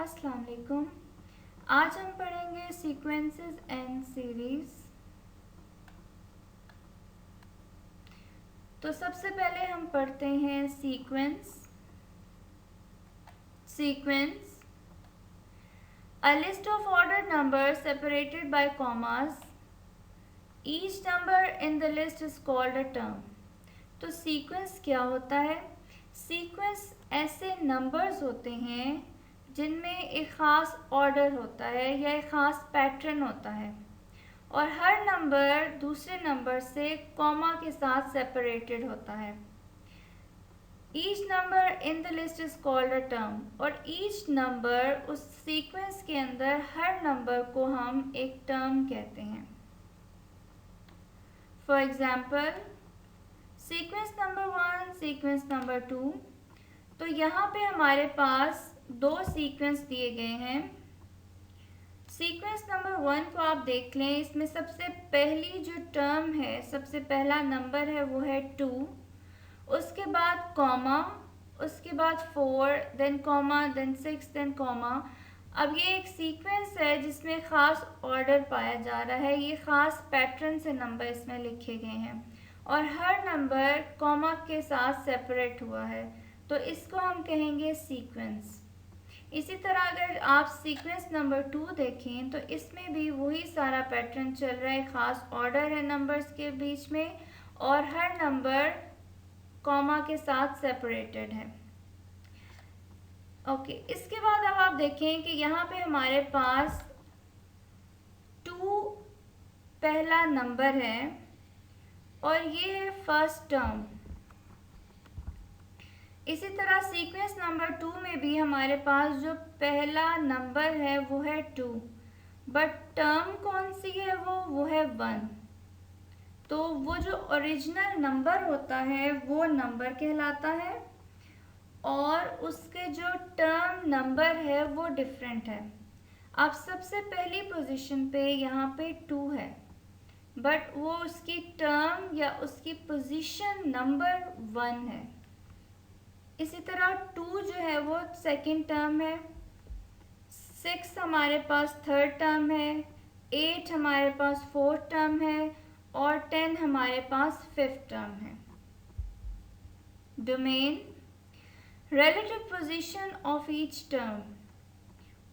अस्सलाम वालेकुम। आज हम पढ़ेंगे सीक्वेंसेस एंड सीरीज। तो सबसे पहले हम पढ़ते हैं sequence. Sequence, a list of order numbers separated by commas. Each number in the list is called a term. तो सीक्वेंस क्या होता है? सीक्वेंस ऐसे नंबर्स होते हैं जिनमें एक ख़ास ऑर्डर होता है या एक ख़ास पैटर्न होता है और हर नंबर दूसरे नंबर से कॉमा के साथ सेपरेटेड होता है। Each number in the list is called a term, और ईच नंबर उस सीक्वेंस के अंदर हर नंबर को हम एक टर्म कहते हैं। For example, sequence number 1, sequence number 2। तो यहाँ पे हमारे पास दो सीक्वेंस दिए गए हैं। सीक्वेंस नंबर 1 को आप देख लें, इसमें सबसे पहली जो टर्म है, सबसे पहला नंबर है वो है 2, उसके बाद कॉमा, उसके बाद 4, then comma, then 6, then comma. अब ये एक सीक्वेंस है जिसमें ख़ास ऑर्डर पाया जा रहा है, ये ख़ास पैटर्न से नंबर इसमें लिखे गए हैं और हर नंबर कॉमा के साथ सेपरेट हुआ है, तो इसको हम कहेंगे सीक्वेंस। इसी तरह अगर आप सीक्वेंस नंबर 2 देखें तो इसमें भी वही सारा पैटर्न चल रहा है, ख़ास ऑर्डर है नंबर्स के बीच में और हर नंबर कॉमा के साथ सेपरेटेड है। ओके, इसके बाद अब आप देखें कि यहाँ पे हमारे पास 2 पहला नंबर है और ये है फर्स्ट टर्म। इसी तरह सीक्वेंस नंबर 2 में भी हमारे पास जो पहला नंबर है वो है 2, बट टर्म कौन सी है वो है 1। तो वो जो ओरिजिनल नंबर होता है वो नंबर कहलाता है और उसके जो टर्म नंबर है वो डिफरेंट है। अब सबसे पहली पोजीशन पे यहाँ पे 2 है, बट वो उसकी टर्म या उसकी पोजीशन नंबर 1 है। इसी तरह 2 जो है वो सेकंड टर्म है, 6 हमारे पास थर्ड टर्म है, 8 हमारे पास फोर्थ टर्म है और 10 हमारे पास फिफ्थ टर्म है। Domain, relative position of each term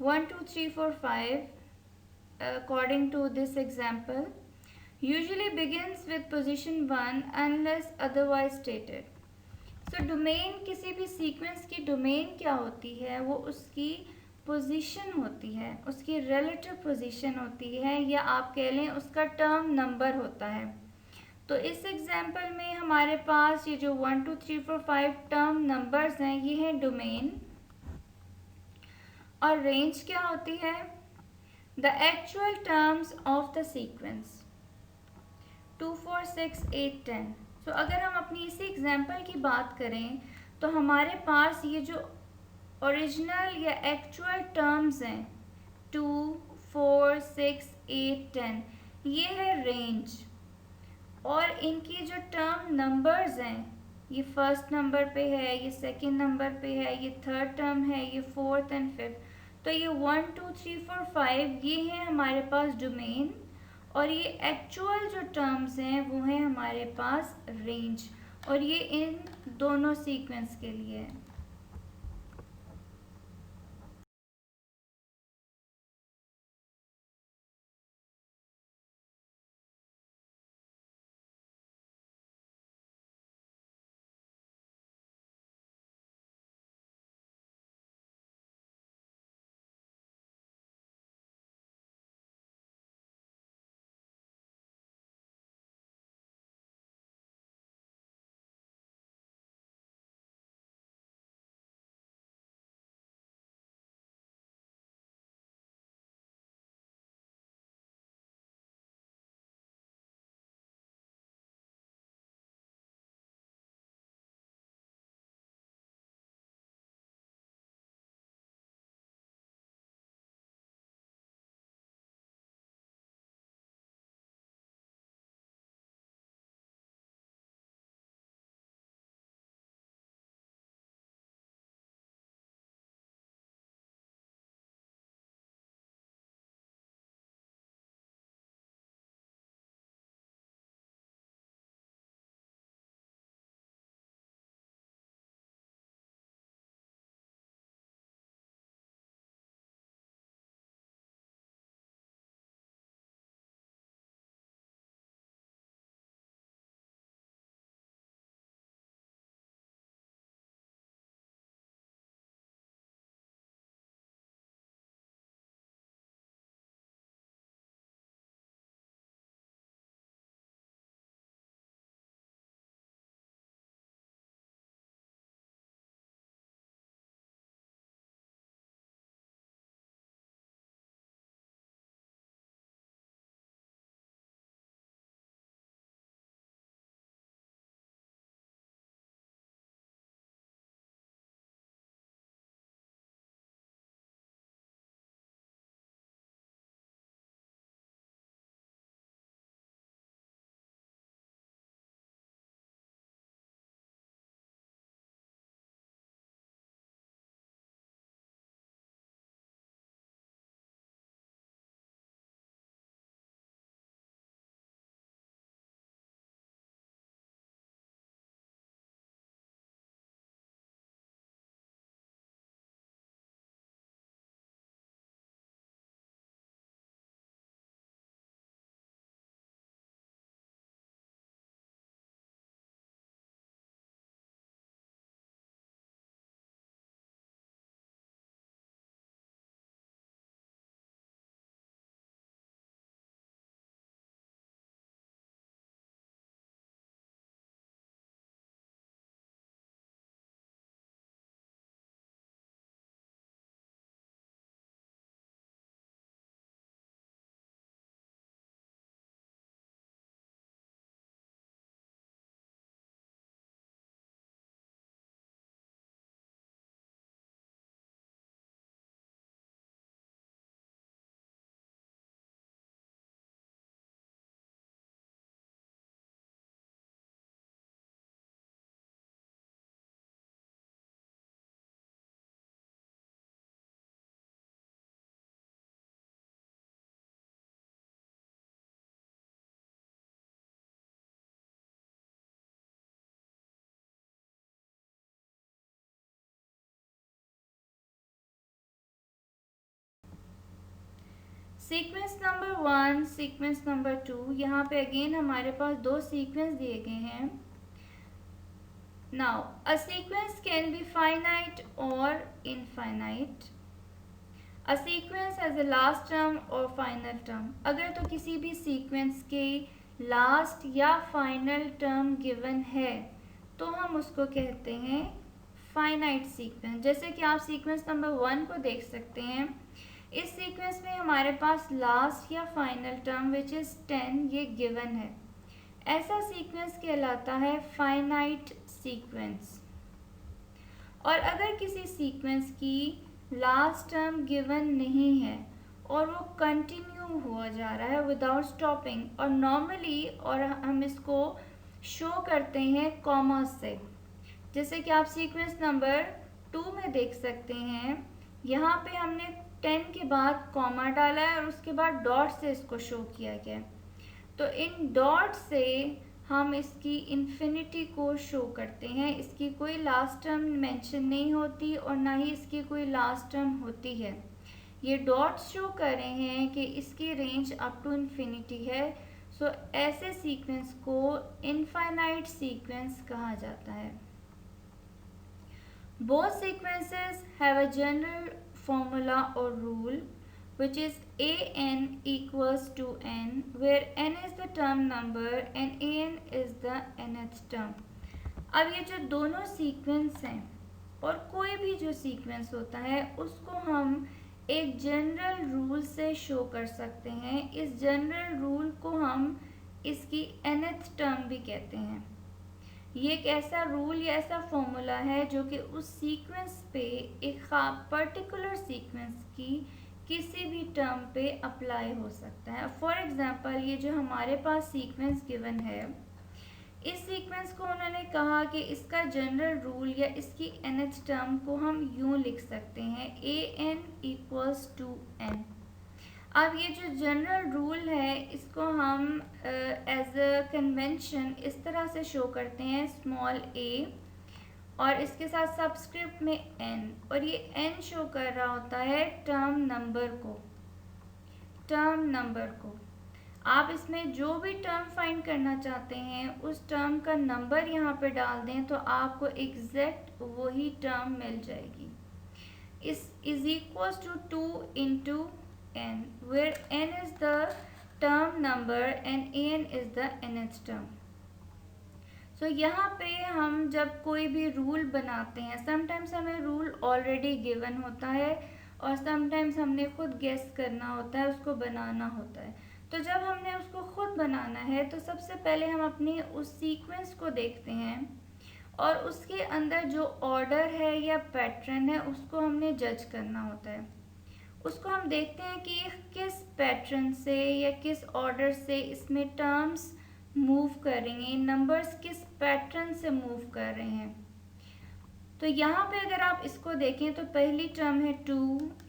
1 2 3 4 5 according to this example usually begins with position 1 unless otherwise stated. So domain, किसी भी सीक्वेंस की डोमेन क्या होती है? वो उसकी पोजीशन होती है, उसकी रिलेटिव पोजीशन होती है, या आप कह लें उसका टर्म नंबर होता है। तो इस एग्जाम्पल में हमारे पास ये जो 1 2 3 4 5 टर्म नंबर्स हैं, ये हैं डोमेन। और रेंज क्या होती है? The actual terms of the sequence 2 4 6 8 10। तो अगर हम अपनी इसी एग्जाम्पल की बात करें तो हमारे पास ये जो ओरिजिनल या एक्चुअल टर्म्स हैं 2 4 6 8 10, ये है रेंज। और इनकी जो टर्म नंबर्स हैं, ये फर्स्ट नंबर पे है, ये सेकंड नंबर पे है, ये थर्ड टर्म है, ये फोर्थ एंड फिफ्थ। तो ये 1 2 3 4 5 ये है हमारे पास डोमेन और ये एक्चुअल जो टर्म्स हैं वो हैं हमारे पास रेंज, और ये इन दोनों सीक्वेंस के लिए है। सीक्वेंस नंबर 1, सीक्वेंस नंबर 2, यहाँ पे अगेन हमारे पास दो सीक्वेंस दिए गए हैं. Now a sequence can be finite और infinite. A sequence has a last term और फाइनल टर्म. अगर तो किसी भी सीक्वेंस के लास्ट या फाइनल टर्म गिवन है तो हम उसको कहते हैं फाइनाइट सीक्वेंस. जैसे कि आप सीक्वेंस नंबर 1 को देख सकते हैं. इस सीक्वेंस में हमारे पास लास्ट या फाइनल टर्म विच इज़ 10 ये गिवन है. ऐसा सीक्वेंस कहलाता है फाइनाइट सीक्वेंस. और अगर किसी सीक्वेंस की लास्ट टर्म गिवन नहीं है और वो कंटिन्यू हुआ जा रहा है विदाउट स्टॉपिंग, और नॉर्मली और हम इसको शो करते हैं कॉमा से. जैसे कि आप सीक्वेंस नंबर 2 में देख सकते हैं, यहाँ पे हमने 10 के बाद कॉमा डाला है और उसके बाद डॉट से इसको शो किया गया. तो इन डॉट से हम इसकी इन्फिनिटी को शो करते हैं. इसकी कोई लास्ट टर्म मेंशन नहीं होती और ना ही इसकी कोई लास्ट टर्म होती है. ये डॉट्स शो कर रहे हैं कि इसकी रेंज अप टू इन्फिनिटी है. सो ऐसे सीक्वेंस को इनफाइनाइट सीक्वेंस कहा जाता है. Both sequences have a general formula or rule which is an equals to n, where n is the term number and an is the nth term. अब ये जो दोनों सीक्वेंस हैं और कोई भी जो सीक्वेंस होता है उसको हम एक जनरल रूल से शो कर सकते हैं. इस जनरल रूल को हम इसकी nth टर्म भी कहते हैं. ये एक ऐसा रूल या ऐसा फॉर्मूला है जो कि उस सीक्वेंस पे एक पर्टिकुलर सीक्वेंस की किसी भी टर्म पे अप्लाई हो सकता है. फॉर एग्जांपल ये जो हमारे पास सीक्वेंस गिवन है, इस सीक्वेंस को उन्होंने कहा कि इसका जनरल रूल या इसकी nth टर्म को हम यूँ लिख सकते हैं an इक्वल्स टू n. अब ये जो जनरल रूल है इसको हम एज अ कन्वेंशन इस तरह से शो करते हैं स्मॉल a और इसके साथ सब्सक्रिप्ट में n, और ये n शो कर रहा होता है टर्म नंबर को. आप इसमें जो भी टर्म फाइंड करना चाहते हैं उस टर्म का नंबर यहाँ पे डाल दें तो आपको एग्जैक्ट वही टर्म मिल जाएगी. Is equals to 2 into n, where n is the term number and an is the nth term. So यहाँ पे हम जब कोई भी रूल बनाते हैं, समटाइम्स हमें रूल ऑलरेडी गिवन होता है और समटाइम्स हमने खुद गेस करना होता है, उसको बनाना होता है. तो जब हमने उसको खुद बनाना है तो सबसे पहले हम अपनी उस सीक्वेंस को देखते हैं और उसके अंदर जो ऑर्डर है या पैटर्न है उसको हमने जज करना होता है. उसको हम देखते हैं कि किस पैटर्न से या किस ऑर्डर से इसमें टर्म्स मूव कर रही हैं, नंबर्स किस पैटर्न से मूव कर रहे हैं. तो यहाँ पे अगर आप इसको देखें तो पहली टर्म है 2,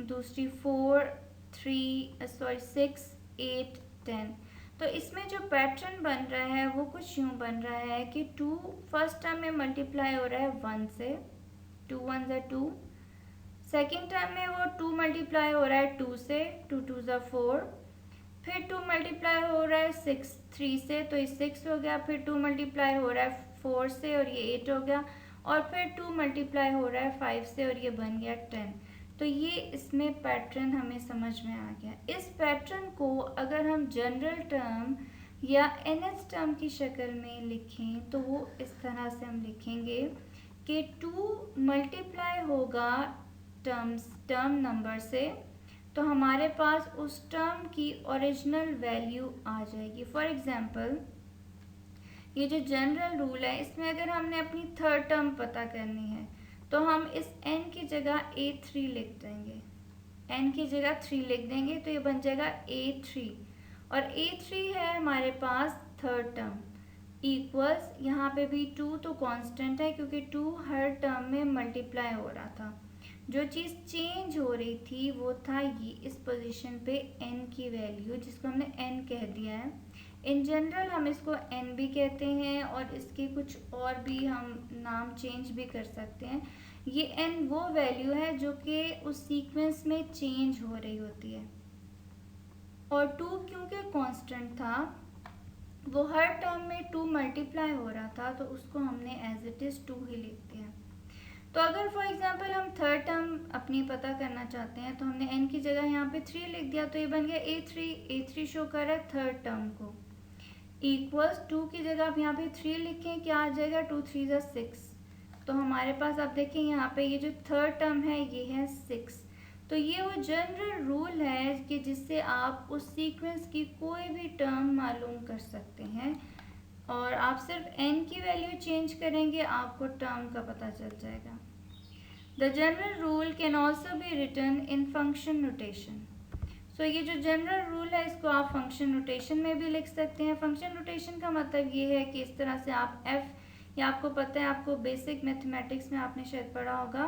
दूसरी 4, 6, 8, 10. तो इसमें जो पैटर्न बन रहा है वो कुछ यूँ बन रहा है कि 2 फर्स्ट टर्म में मल्टीप्लाई हो रहा है 1 से, 2 1 ज़ा 2. सेकेंड टर्म में वो 2 मल्टीप्लाई हो रहा है 2 से, 2 2 ज़ा 4. फिर 2 मल्टीप्लाई हो रहा है 3 से, तो ये 6 हो गया. फिर 2 मल्टीप्लाई हो रहा है 4 से और ये 8 हो गया. और फिर 2 मल्टीप्लाई हो रहा है 5 से और ये बन गया 10. तो ये इसमें पैटर्न हमें समझ में आ गया. इस पैटर्न को अगर हम जनरल टर्म या nth टर्म की शक्ल में लिखें तो वो इस तरह से हम लिखेंगे कि 2 मल्टीप्लाई होगा टर्म नंबर से, तो हमारे पास उस टर्म की ओरिजिनल वैल्यू आ जाएगी. फॉर एग्जांपल ये जो जनरल रूल है इसमें अगर हमने अपनी थर्ड टर्म पता करनी है तो हम इस n की जगह a3 लिख देंगे. n की जगह 3 लिख देंगे तो ये बन जाएगा a3, और a3 है हमारे पास थर्ड टर्म इक्वल्स, यहाँ पे भी 2 तो कांस्टेंट है क्योंकि 2 हर टर्म में मल्टीप्लाई हो रहा था. जो चीज़ चेंज हो रही थी वो था ये इस पोजीशन पे n की वैल्यू, जिसको हमने n कह दिया है. इन जनरल हम इसको n भी कहते हैं और इसके कुछ और भी हम नाम चेंज भी कर सकते हैं. ये n वो वैल्यू है जो कि उस सीक्वेंस में चेंज हो रही होती है. और 2 क्योंकि कांस्टेंट था, वो हर टर्म में 2 मल्टीप्लाई हो रहा था, तो उसको हमने एज इट इज़ 2 ही लिख दिया। तो अगर फॉर एग्जांपल हम थर्ड टर्म अपनी पता करना चाहते हैं, तो हमने n की जगह यहाँ पे 3 लिख दिया, तो ये बन गया a3 शो कर रहा है थर्ड टर्म को, इक्वल्स 2 की जगह आप यहाँ पे 3 लिखें, क्या आ जाएगा 2 3 ज़ा 6। तो हमारे पास आप देखें यहाँ पे ये जो थर्ड टर्म है ये है 6। तो ये वो जनरल रूल है कि जिससे आप उस सीक्वेंस की कोई भी टर्म मालूम कर सकते हैं, और आप सिर्फ n की वैल्यू चेंज करेंगे, आपको टर्म का पता चल जाएगा। The general rule can also be written in function notation. So ये जो जनरल रूल है इसको आप फंक्शन नोटेशन में भी लिख सकते हैं। फंक्शन नोटेशन का मतलब ये है कि इस तरह से आप f, या आपको पता है, आपको बेसिक मैथमेटिक्स में आपने शायद पढ़ा होगा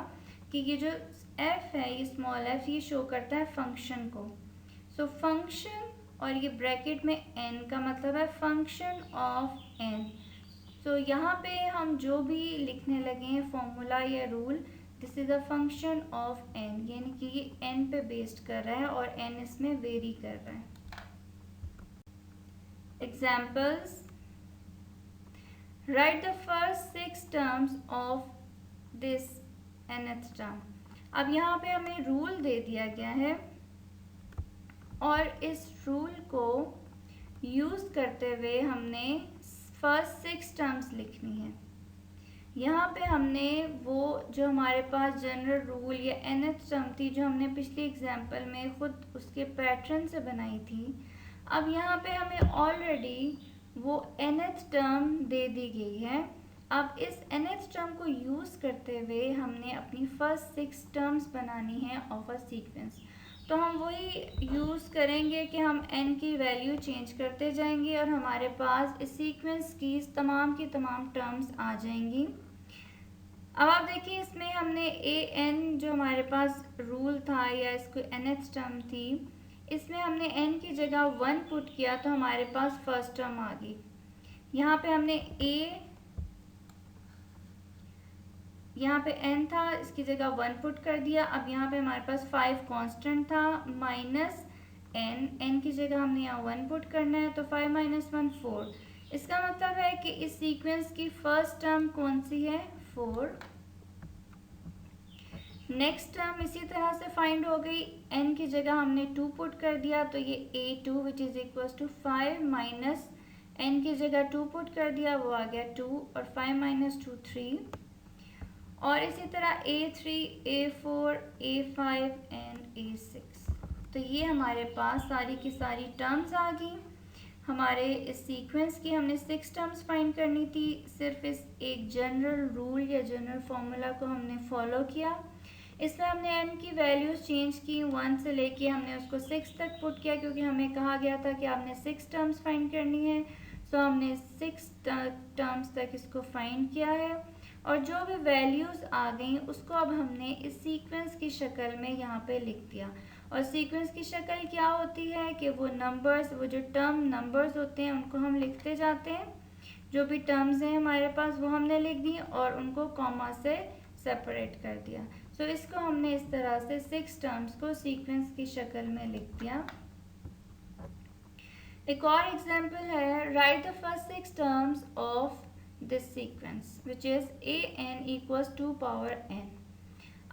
कि ये जो f है, ये स्मॉल f, ये शो करता है फंक्शन को। सो फंक्शन और ये ब्रैकेट में n का मतलब है फंक्शन ऑफ n। सो यहाँ पे हम जो भी लिखने लगे हैं फॉर्मूला या rule, this is a function of n, यानी कि ये n पे बेस्ड कर रहा है और n इसमें वेरी कर रहा है। Examples, right the first 6 terms of this nth term. अब यहाँ पे हमें रूल दे दिया गया है और इस रूल को यूज करते हुए हमने फर्स्ट 6 टर्म्स लिखनी है। यहाँ पे हमने वो जो हमारे पास जनरल रूल या nth टर्म थी, जो हमने पिछले एग्जाम्पल में खुद उसके पैटर्न से बनाई थी, अब यहाँ पे हमें ऑलरेडी वो nth टर्म दे दी गई है। अब इस nth टर्म को यूज़ करते हुए हमने अपनी फर्स्ट 6 टर्म्स बनानी है ऑफ अ सीक्वेंस। तो हम वही यूज़ करेंगे कि हम n की वैल्यू चेंज करते जाएंगे और हमारे पास इस सीक्वेंस की तमाम टर्म्स आ जाएंगी। अब आप देखिए इसमें हमने an जो हमारे पास रूल था या इसको nth टर्म थी, इसमें हमने n की जगह 1 पुट किया तो हमारे पास फर्स्ट टर्म आ गई। यहाँ पे हमने यहाँ पे n था, इसकी जगह 1 पुट कर दिया। अब यहाँ पे हमारे पास 5 कांस्टेंट था माइनस n की जगह हमने यहाँ 1 पुट करना है, तो 5 माइनस 1 4। इसका मतलब है कि इस सीक्वेंस की फर्स्ट टर्म कौन सी है, 4। नेक्स्ट टर्म इसी तरह से फाइंड हो गई, n की जगह हमने 2 पुट कर दिया, तो ये a2 which is equal to 5 minus n की जगह 2 पुट कर दिया, वो आ गया 2, और 5 माइनस 2 3, और इसी तरह a3 a4 a5 and a6। तो ये हमारे पास सारी की सारी टर्म्स आ गई। हमारे इस सीक्वेंस की हमने 6 टर्म्स फाइंड करनी थी, सिर्फ इस एक जनरल रूल या जनरल फार्मूला को हमने फॉलो किया। इसमें हमने n की वैल्यूज़ चेंज की, 1 से लेके हमने उसको 6 तक पुट किया, क्योंकि हमें कहा गया था कि आपने 6 टर्म्स फाइंड करनी है। सो हमने 6 टर्म्स तक इसको फाइंड किया है, और जो भी वैल्यूज़ आ गई उसको अब हमने इस सीक्वेंस की शक्ल में यहाँ पे लिख दिया। और सीक्वेंस की शक्ल क्या होती है कि वो नंबर्स, वो जो टर्म नंबर्स होते हैं उनको हम लिखते जाते हैं, जो भी टर्म्स हैं हमारे पास वो हमने लिख दी और उनको कॉमा से सेपरेट कर दिया। सो इसको हमने इस तरह से 6 टर्म्स को सीक्वेंस की शक्ल में लिख दिया। एक और एग्जाम्पल है, right the first 6 terms of this sequence which is an equals 2 power n।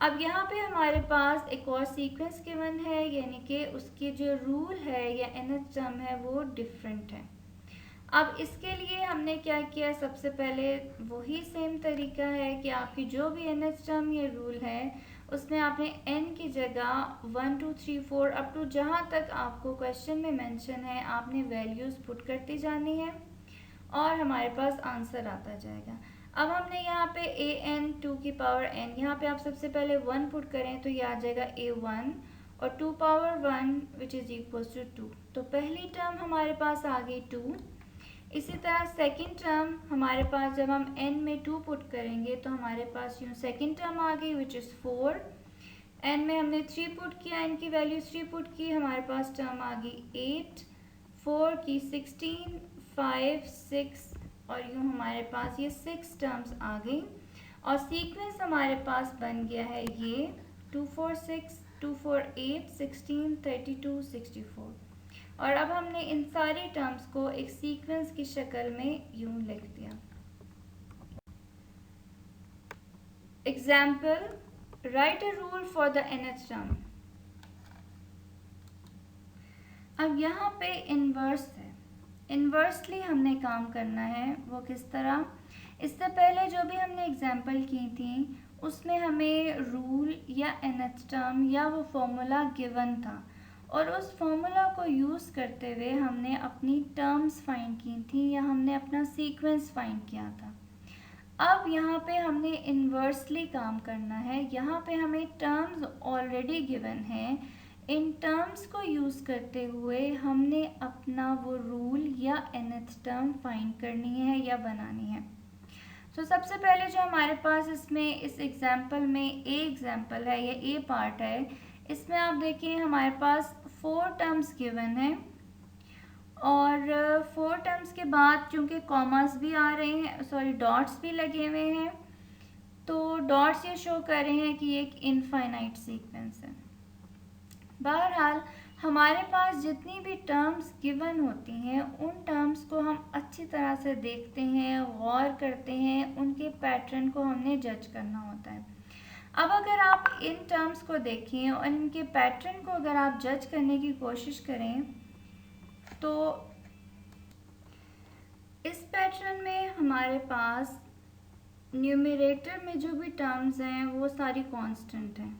अब यहाँ पे हमारे पास एक और सीक्वेंस गिवन है, यानी कि उसकी जो रूल है या nth टर्म है वो डिफरेंट है। अब इसके लिए हमने क्या किया, सबसे पहले वही सेम तरीका है कि आपकी जो भी nth टर्म या रूल है उसमें आपने n की जगह 1 2 3 4 अप टू जहाँ तक आपको क्वेश्चन में मेंशन है आपने वैल्यूज़ पुट करती जानी है और हमारे पास आंसर आता जाएगा। अब हमने यहाँ पे an 2 की पावर n, यहाँ पे आप सबसे पहले 1 पुट करें तो ये आ जाएगा a1 और 2 power 1 which is equal to 2। तो पहली टर्म हमारे पास आ गई 2। इसी तरह सेकंड टर्म हमारे पास जब हम n में 2 पुट करेंगे तो हमारे पास यूँ सेकंड टर्म आ गई विच इज़ 4। n में हमने 3 पुट किया, n की वैल्यू 3 पुट की, हमारे पास टर्म आ गई 8, 4 की 16, 5 6, और यूँ हमारे पास ये 6 टर्म्स आ गई। और सीक्वेंस हमारे पास बन गया है ये 2 4 6, 2 4 8, 16, 32, 64। और अब हमने इन सारी टर्म्स को एक सीक्वेंस की शक्ल में यूं लिख दिया। Example, right a rule for the nth term. अब यहाँ पे इन्वर्स है, इन्वर्सली हमने काम करना है। वो किस तरह? इससे पहले जो भी हमने एग्जाम्पल की थी उसमें हमें रूल या nth टर्म या वो फॉर्मूला गिवन था और उस फॉर्मूला को यूज़ करते हुए हमने अपनी टर्म्स फाइंड की थी या हमने अपना सीक्वेंस फाइंड किया था। अब यहाँ पे हमने इन्वर्सली काम करना है। यहाँ पे हमें टर्म्स ऑलरेडी गिवन है, इन टर्म्स को यूज़ करते हुए हमने अपना वो रूल या nth टर्म फाइंड करनी है या बनानी है। तो सबसे पहले जो हमारे पास इसमें इस एग्जाम्पल में ए एग्जाम्पल है या ए पार्ट है, इसमें आप देखिए हमारे पास 4 टर्म्स गिवन है और 4 टर्म्स के बाद चूँकि कॉमास भी आ रहे हैं, सॉरी डॉट्स भी लगे हुए हैं, तो डॉट्स ये शो कर रहे हैं कि ये एक इनफाइनाइट सीक्वेंस है। बहरहाल हमारे पास जितनी भी टर्म्स गिवन होती हैं उन टर्म्स को हम अच्छी तरह से देखते हैं, गौर करते हैं, उनके पैटर्न को हमने जज करना होता है। अब अगर आप इन टर्म्स को देखें और इनके पैटर्न को अगर आप जज करने की कोशिश करें तो इस पैटर्न में हमारे पास न्यूमरेटर में जो भी टर्म्स हैं वो सारी कांस्टेंट हैं।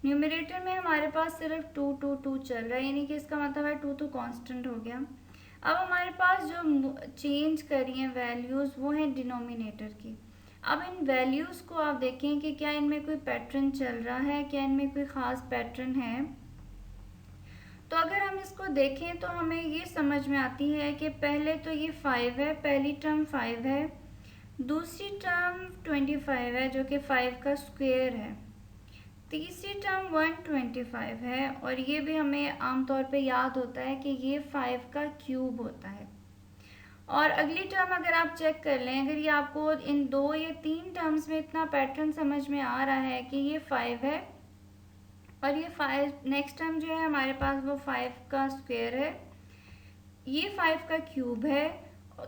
न्यूमरेटर में हमारे पास सिर्फ 2 2 2 चल रहा है, यानी कि इसका मतलब है 2 तो कांस्टेंट हो गया। अब हमारे पास जो चेंज करी हैं वैल्यूज़ वो हैं डिनोमिनेटर की। अब इन वैल्यूज़ को आप देखें कि क्या इनमें कोई पैटर्न चल रहा है, क्या इनमें कोई ख़ास पैटर्न है। तो अगर हम इसको देखें तो हमें ये समझ में आती है कि पहले तो ये 5 है, पहली टर्म 5 है, दूसरी टर्म 25 है जो कि 5 का स्क्वायर है, तीसरी टर्म 125 है और ये भी हमें आमतौर पे याद होता है कि ये 5 का क्यूब होता है। और अगली टर्म अगर आप चेक कर लें, अगर ये आपको इन 2 या 3 टर्म्स में इतना पैटर्न समझ में आ रहा है कि ये 5 है और ये 5, नेक्स्ट टर्म जो है हमारे पास वो 5 का स्क्वायर है, ये 5 का क्यूब है,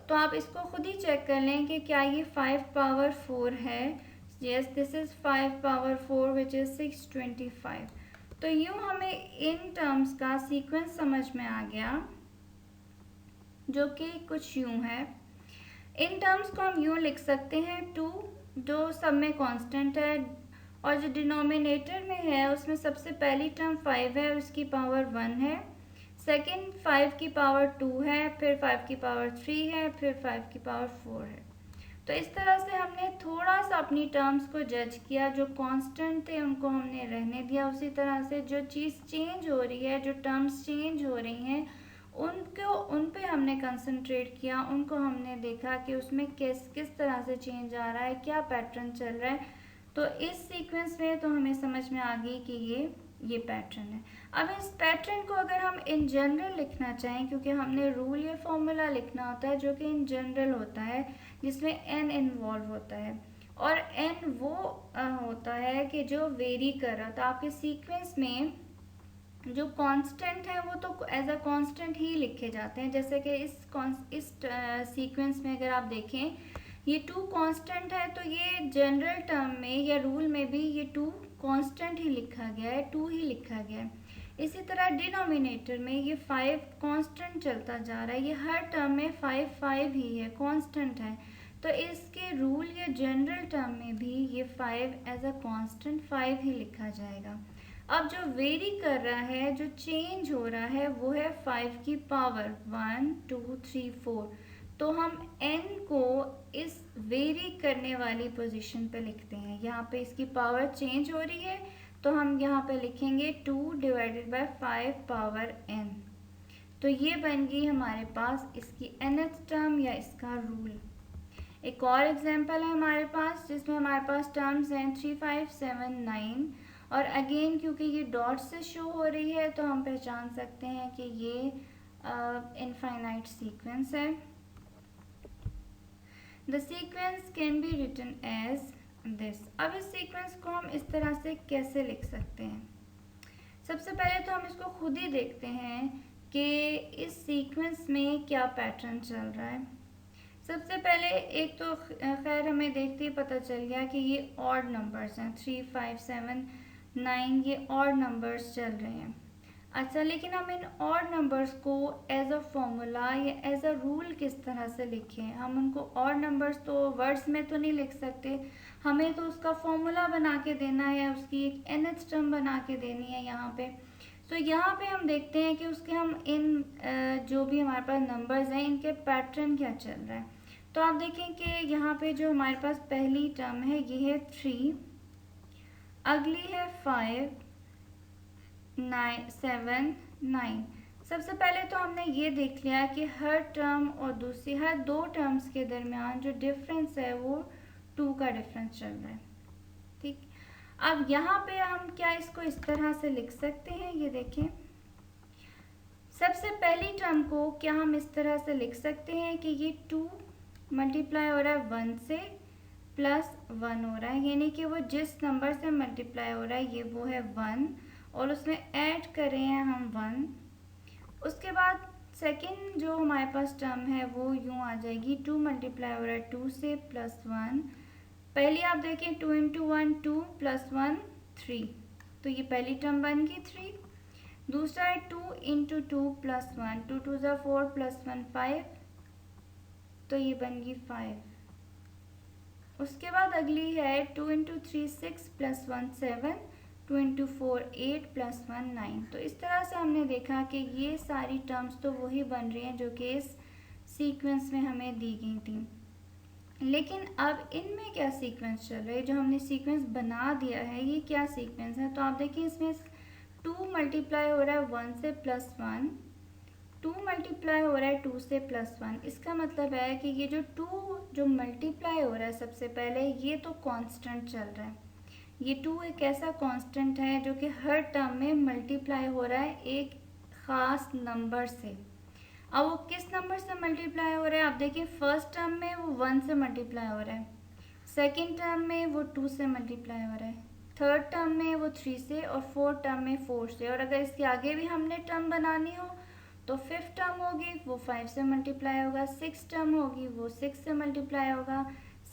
तो आप इसको खुद ही चेक कर लें कि क्या ये 5 पावर 4 है। Yes, this is 5 power 4 which is 625। तो यूँ हमें इन टर्म्स का सीक्वेंस समझ में आ गया जो कि कुछ यूँ है। इन टर्म्स को हम यूँ लिख सकते हैं 2 जो सब में कांस्टेंट है और जो डिनोमिनेटर में है उसमें सबसे पहली टर्म 5 है, उसकी पावर 1 है, सेकेंड 5 की पावर 2 है, फिर 5 की पावर 3 है, फिर 5 की पावर 4 है। तो इस तरह से हमने थोड़ा सा अपनी टर्म्स को जज किया, जो कांस्टेंट थे उनको हमने रहने दिया, उसी तरह से जो चीज़ चेंज हो रही है, जो टर्म्स चेंज हो रही हैं उन पे हमने कंसंट्रेट किया, उनको हमने देखा कि उसमें किस तरह से चेंज आ रहा है, क्या पैटर्न चल रहा है। तो इस सीक्वेंस में तो हमें समझ में आ गई कि ये पैटर्न है। अब इस पैटर्न को अगर हम इन जनरल लिखना चाहें, क्योंकि हमने रूल या फॉर्मूला लिखना होता है जो कि इन जनरल होता है जिसमें n इन्वॉल्व होता है और n वो होता है कि जो वेरी कर रहा था। आपके सीक्वेंस में जो कांस्टेंट है वो तो एज अ कांस्टेंट ही लिखे जाते हैं। जैसे कि इस सीक्वेंस में अगर आप देखें ये 2 कांस्टेंट है, तो ये जनरल टर्म में या रूल में भी ये 2 कांस्टेंट ही लिखा गया है, 2 ही लिखा गया है। इसी तरह डिनोमिनेटर में ये 5 कांस्टेंट चलता जा रहा है, ये हर टर्म में 5 5 ही है, कांस्टेंट है। तो इसके रूल या जनरल टर्म में भी ये 5 एज अ कांस्टेंट 5 ही लिखा जाएगा। अब जो वेरी कर रहा है, जो चेंज हो रहा है, वो है 5 की पावर 1 2 3 4। तो हम n को इस वेरी करने वाली पोजीशन पे लिखते हैं। यहाँ पे इसकी पावर चेंज हो रही है तो हम यहाँ पे लिखेंगे 2 डिवाइडेड बाय 5 पावर n। तो ये बन गई हमारे पास इसकी nth टर्म या इसका रूल। एक और एग्जांपल है हमारे पास जिसमें हमारे पास टर्म्स हैं 3 5 7 9 और अगेन क्योंकि ये डॉट से शो हो रही है तो हम पहचान सकते हैं कि ये इनफाइनाइट सीक्वेंस है। The sequence can be written as this. अब इस सीक्वेंस को हम इस तरह से कैसे लिख सकते हैं? सबसे पहले तो हम इसको खुद ही देखते हैं कि इस सीक्वेंस में क्या पैटर्न चल रहा है। सबसे पहले एक तो खैर हमें देखते ही पता चल गया कि ये ऑड नंबर्स हैं, 3, 5, 7, 9 ये ऑड नंबर्स चल रहे हैं। अच्छा, लेकिन हम इन ऑड नंबर्स को एज अ फॉर्मूला या एज अ रूल किस तरह से लिखें। हम उनको ऑड नंबर्स तो वर्ड्स में तो नहीं लिख सकते, हमें तो उसका फॉर्मूला बना के देना है, उसकी एक nth टर्म बना के देनी है यहाँ पे। तो यहाँ पे हम देखते हैं कि उसके हम इन जो भी हमारे पास नंबर्स हैं इनके पैटर्न क्या चल रहा है। तो आप देखें कि यहाँ पे जो हमारे पास पहली टर्म है ये है 3, अगली है 5, 9, 7, 9। सबसे पहले तो हमने ये देख लिया कि हर टर्म और दूसरी हर दो टर्म्स के दरमियान जो डिफरेंस है वो 2 का डिफरेंस चल रहा है। ठीक, अब यहाँ पे हम क्या इसको इस तरह से लिख सकते हैं, ये देखें। सबसे पहली टर्म को क्या हम इस तरह से लिख सकते हैं कि ये 2 मल्टीप्लाई हो रहा है 1 से प्लस 1 हो रहा है, यानी कि वो जिस नंबर से मल्टीप्लाई हो रहा है ये वो है 1 और उसमें ऐड कर रहे हैं हम 1। उसके बाद सेकंड जो हमारे पास टर्म है वो यूँ आ जाएगी, 2 मल्टीप्लाई हो रहा है 2 से प्लस 1। पहली आप देखें 2 इंटू 1 2 प्लस 1 3, तो ये पहली टर्म बन गई 3। दूसरा है 2 इंटू 2 प्लस 1, 2 2 ज़ा 4 प्लस 1 5, तो ये बन गई 5। उसके बाद अगली है 2 इंटू 3 6 प्लस 1 7, 2 इंटू 4 8 प्लस 1 9। तो इस तरह से हमने देखा कि ये सारी टर्म्स तो वही बन रही हैं जो कि इस सीक्वेंस में हमें दी गई थी। लेकिन अब इनमें क्या सीक्वेंस चल रहा है, जो हमने सीक्वेंस बना दिया है ये क्या सीक्वेंस है। तो आप देखिए इसमें 2 मल्टीप्लाई हो रहा है 1 से प्लस 1, 2 मल्टीप्लाई हो रहा है 2 से प्लस 1। इसका मतलब है कि ये जो 2 जो मल्टीप्लाई हो रहा है सबसे पहले ये तो कांस्टेंट चल रहा है। ये 2 एक ऐसा कांस्टेंट है जो कि हर टर्म में मल्टीप्लाई हो रहा है एक ख़ास नंबर से। अब वो किस नंबर से मल्टीप्लाई हो रहा है, आप देखिए फर्स्ट टर्म में वो 1 से मल्टीप्लाई हो रहा है, सेकंड टर्म में वो 2 से मल्टीप्लाई हो रहा है, थर्ड टर्म में वो 3 से और फोर्थ टर्म में 4 से। और अगर इसके आगे भी हमने टर्म बनानी हो तो फिफ्थ टर्म होगी वो 5 से मल्टीप्लाई होगा, सिक्स टर्म होगी वो 6 से मल्टीप्लाई होगा,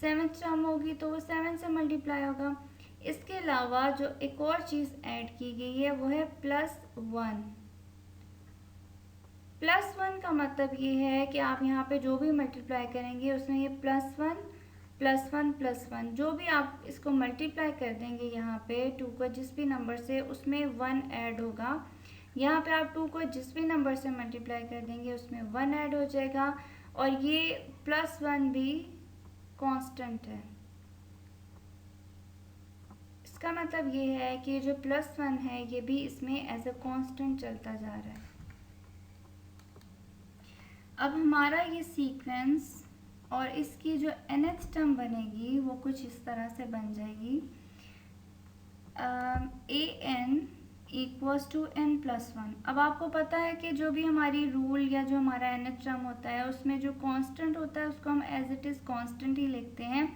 सेवन्थ टर्म होगी तो वो 7 से मल्टीप्लाई होगा। इसके अलावा जो एक और चीज़ ऐड की गई है वो है +1। +1 का मतलब ये है कि आप यहाँ पे जो भी मल्टीप्लाई करेंगे उसमें ये +1 +1 +1 जो भी आप इसको मल्टीप्लाई कर देंगे यहाँ पे 2 को जिस भी नंबर से उसमें 1 ऐड होगा। यहाँ पे आप 2 को जिस भी नंबर से मल्टीप्लाई कर देंगे उसमें 1 ऐड हो जाएगा और ये +1 भी कांस्टेंट है। इसका मतलब ये है कि जो +1 है ये भी इसमें एज अ कांस्टेंट चलता जा रहा है। अब हमारा ये सीक्वेंस और इसकी जो nth टर्म बनेगी वो कुछ इस तरह से बन जाएगी, an इक्वल्स टू n+1। अब आपको पता है कि जो भी हमारी रूल या जो हमारा nth टर्म होता है उसमें जो कांस्टेंट होता है उसको हम एज इट इज़ कांस्टेंट ही लिखते हैं,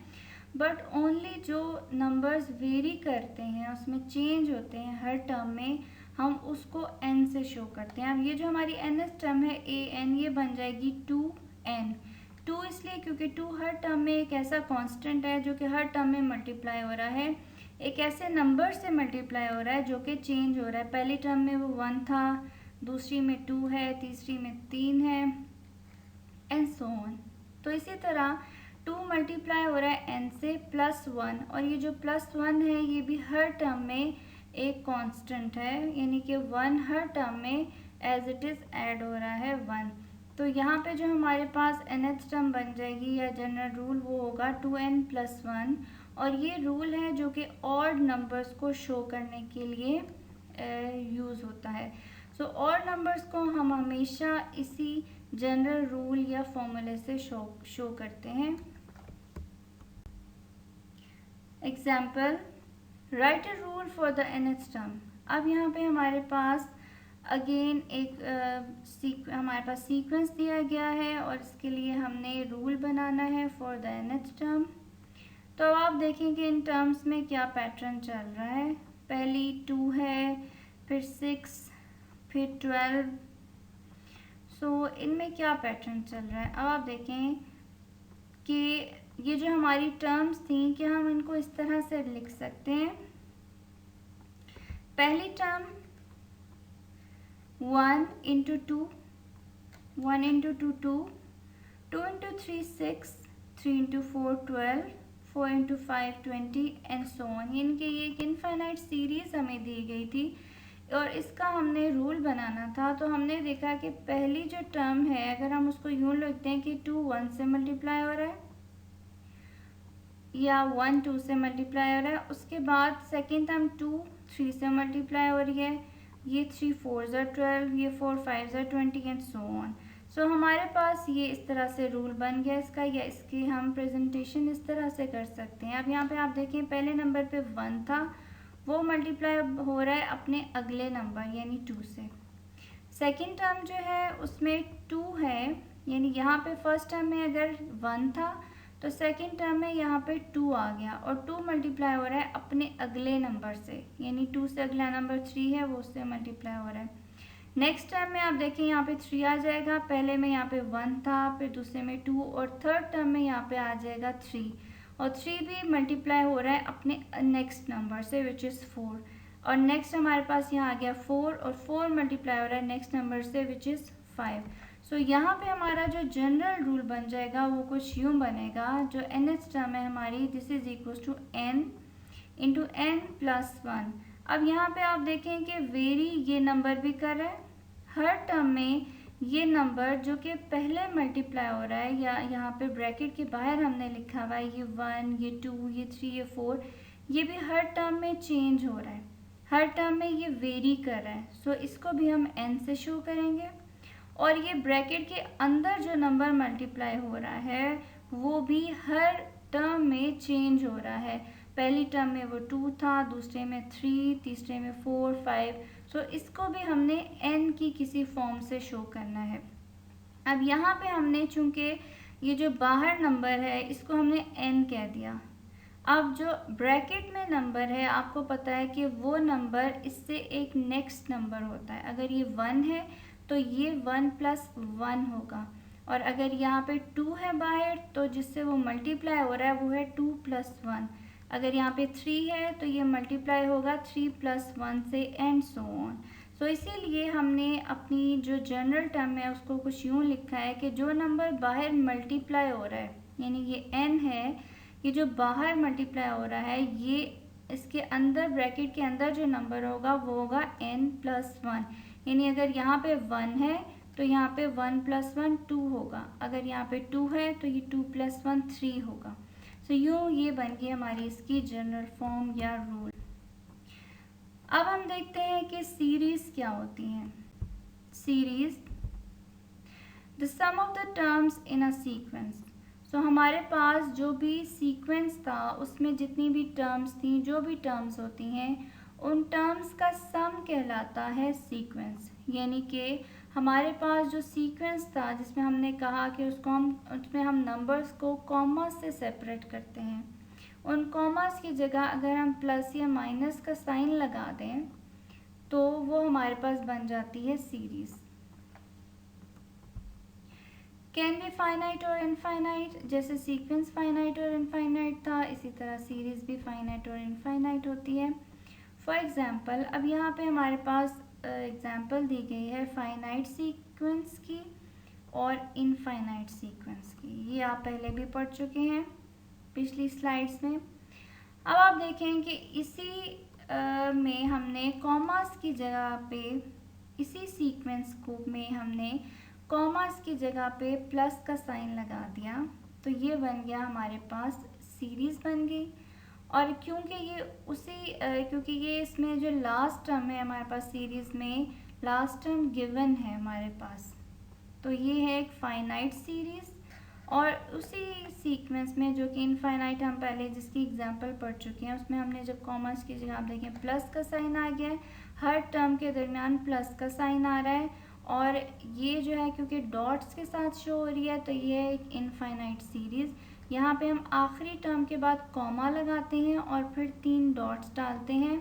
बट ओनली जो नंबर्स वेरी करते हैं उसमें चेंज होते हैं हर टर्म में हम उसको n से शो करते हैं। अब ये जो हमारी nth टर्म है an ये बन जाएगी 2n। 2 इसलिए क्योंकि 2 हर टर्म में एक ऐसा कांस्टेंट है जो कि हर टर्म में मल्टीप्लाई हो रहा है, एक ऐसे नंबर से मल्टीप्लाई हो रहा है जो कि चेंज हो रहा है। पहली टर्म में वो 1 था, दूसरी में 2 है, तीसरी में 3 है एंड सो ऑन। तो इसी तरह 2 मल्टीप्लाई हो रहा है n से +1 और ये जो +1 है ये भी हर टर्म में एक कांस्टेंट है, यानी कि 1 हर टर्म में एज इट इज़ ऐड हो रहा है 1। तो यहाँ पे जो हमारे पास nth टर्म बन जाएगी या जनरल रूल वो होगा 2n+1 और ये रूल है जो कि ऑड नंबर्स को शो करने के लिए यूज़ होता है। सो ऑड नंबर्स को हम हमेशा इसी जनरल रूल या फॉर्मूले से शो करते हैं। Example, right a rule for the nth term. अब यहाँ पे हमारे पास अगेन एक हमारे पास सीक्वेंस दिया गया है और इसके लिए हमने रूल बनाना है फॉर द nth टर्म। तो अब आप देखेंगे इन टर्म्स में क्या पैटर्न चल रहा है। पहली 2 है, फिर 6, फिर 12, सो इनमें क्या पैटर्न चल रहा है, अब आप देखें कि ये जो हमारी टर्म्स थी, क्या हम इनको इस तरह से लिख सकते हैं। पहली term 1 into 2, 1 into 2 2, 2 into 3 6, 3 into 4 12, 4 into 5 20 and so on. इनके ये एक इनफाइनाइट सीरीज हमें दी गई थी और इसका हमने रूल बनाना था। तो हमने देखा कि पहली जो टर्म है अगर हम उसको यूँ लिखते हैं कि 2 1 से मल्टीप्लाई हो रहा है या 1 2 से मल्टीप्लाई हो रहा है, उसके बाद सेकेंड टर्म 2 3 से मल्टीप्लाई हो रही है, ये 3 4 12, ये 4 5 20 एंड सो ऑन। सो हमारे पास ये इस तरह से रूल बन गया इसका, या इसकी हम प्रेजेंटेशन इस तरह से कर सकते हैं। अब यहाँ पे आप देखें पहले नंबर पे 1 था, वो मल्टीप्लाई हो रहा है अपने अगले नंबर यानी 2 से। सेकेंड टर्म जो है उसमें 2 है, यानी यहाँ पे फर्स्ट टर्म में अगर 1 था तो सेकेंड टर्म में यहाँ पे 2 आ गया और 2 मल्टीप्लाई हो रहा है अपने अगले नंबर से, यानी 2 से अगला नंबर 3 है वो उससे मल्टीप्लाई हो रहा है। नेक्स्ट टर्म में आप देखें यहाँ पे 3 आ जाएगा, पहले में यहाँ पे 1 था, फिर दूसरे में 2 और थर्ड टर्म में यहाँ पे आ जाएगा 3 और 3 भी मल्टीप्लाई हो रहा है अपने नेक्स्ट नंबर से विच इज़ 4 और नेक्स्ट हमारे पास यहाँ आ गया 4 और 4 मल्टीप्लाई हो रहा है नेक्स्ट नंबर से विच इज़ 5। सो यहाँ पे हमारा जो जनरल रूल बन जाएगा वो कुछ यूँ बनेगा, जो nth टर्म है हमारी this is equal to n into n plus 1। अब यहाँ पे आप देखें कि वेरी ये नंबर भी कर रहा है, हर टर्म में ये नंबर जो कि पहले मल्टीप्लाई हो रहा है या यहाँ पे ब्रैकेट के बाहर हमने लिखा हुआ है ये 1 ये 2 ये 3 ये 4, ये भी हर टर्म में चेंज हो रहा है, हर टर्म में ये वेरी कर रहा है। सो इसको भी हम n से शो करेंगे और ये ब्रैकेट के अंदर जो नंबर मल्टीप्लाई हो रहा है वो भी हर टर्म में चेंज हो रहा है, पहली टर्म में वो 2 था, दूसरे में 3, तीसरे में 4 5। सो इसको भी हमने n की किसी फॉर्म से शो करना है। अब यहाँ पे हमने चूँकि ये जो बाहर नंबर है इसको हमने n कह दिया, अब जो ब्रैकेट में नंबर है आपको पता है कि वो नंबर इससे एक नेक्स्ट नंबर होता है, अगर ये 1 है तो ये 1 प्लस 1 होगा और अगर यहाँ पे 2 है बाहर तो जिससे वो मल्टीप्लाई हो रहा है वो है 2 प्लस 1, अगर यहाँ पे 3 है तो ये मल्टीप्लाई होगा 3 प्लस 1 से एंड सो ऑन। सो इसीलिए हमने अपनी जो जनरल टर्म है उसको कुछ यूँ लिखा है कि जो नंबर बाहर मल्टीप्लाई हो रहा है यानी ये n है, ये जो बाहर मल्टीप्लाई हो रहा है ये इसके अंदर ब्रैकेट के अंदर जो नंबर होगा वो होगा n प्लस 1, यानी अगर यहाँ पे 1 है तो यहाँ पे 1 प्लस 1 2 होगा, अगर यहाँ पे 2 है तो ये 2 प्लस 1 3 होगा। सो यूँ ये बन गई हमारी इसकी जनरल फॉर्म या रूल। अब हम देखते हैं कि सीरीज क्या होती हैं। Series the sum of the terms in a sequence. So हमारे पास जो भी सीक्वेंस था उसमें जितनी भी टर्म्स थी, जो भी टर्म्स होती हैं उन टर्म्स का सम कहलाता है सीक्वेंस, यानी कि हमारे पास जो सीक्वेंस था जिसमें हमने कहा कि उसमें हम नंबर्स को कॉमास से सेपरेट करते हैं, उन कॉमास की जगह अगर हम प्लस या माइनस का साइन लगा दें तो वो हमारे पास बन जाती है सीरीज। कैन बी फाइनाइट और इनफाइनाइट, जैसे सीक्वेंस फाइनाइट और इनफाइनाइट था इसी तरह सीरीज भी फाइनाइट और इनफाइनाइट होती है। फॉर एग्ज़ाम्पल अब यहाँ पे हमारे पास एग्ज़ाम्पल दी गई है फाइनाइट सीक्वेंस की और इनफाइनाइट सीक्वेंस की, ये आप पहले भी पढ़ चुके हैं पिछली स्लाइड्स में। अब आप देखें कि इसी में हमने कॉमास की जगह पे, इसी सीक्वेंस को में हमने कॉमास की जगह पे प्लस का साइन लगा दिया तो ये बन गया हमारे पास सीरीज़ बन गई। और क्योंकि ये इसमें जो लास्ट टर्म है हमारे पास सीरीज़ में लास्ट टर्म गिवन है हमारे पास, तो ये है एक फाइनाइट सीरीज़। और उसी सीक्वेंस में जो कि इनफाइनाइट हम पहले जिसकी एग्जांपल पढ़ चुके हैं उसमें हमने जब कॉमर्स की जगह आप देखें प्लस का साइन आ गया है, हर टर्म के दरमियान प्लस का साइन आ रहा है और ये जो है क्योंकि डॉट्स के साथ शो हो रही है तो ये है एक इनफाइनाइट सीरीज़। यहाँ पे हम आखिरी टर्म के बाद कॉमा लगाते हैं और फिर 3 डॉट्स डालते हैं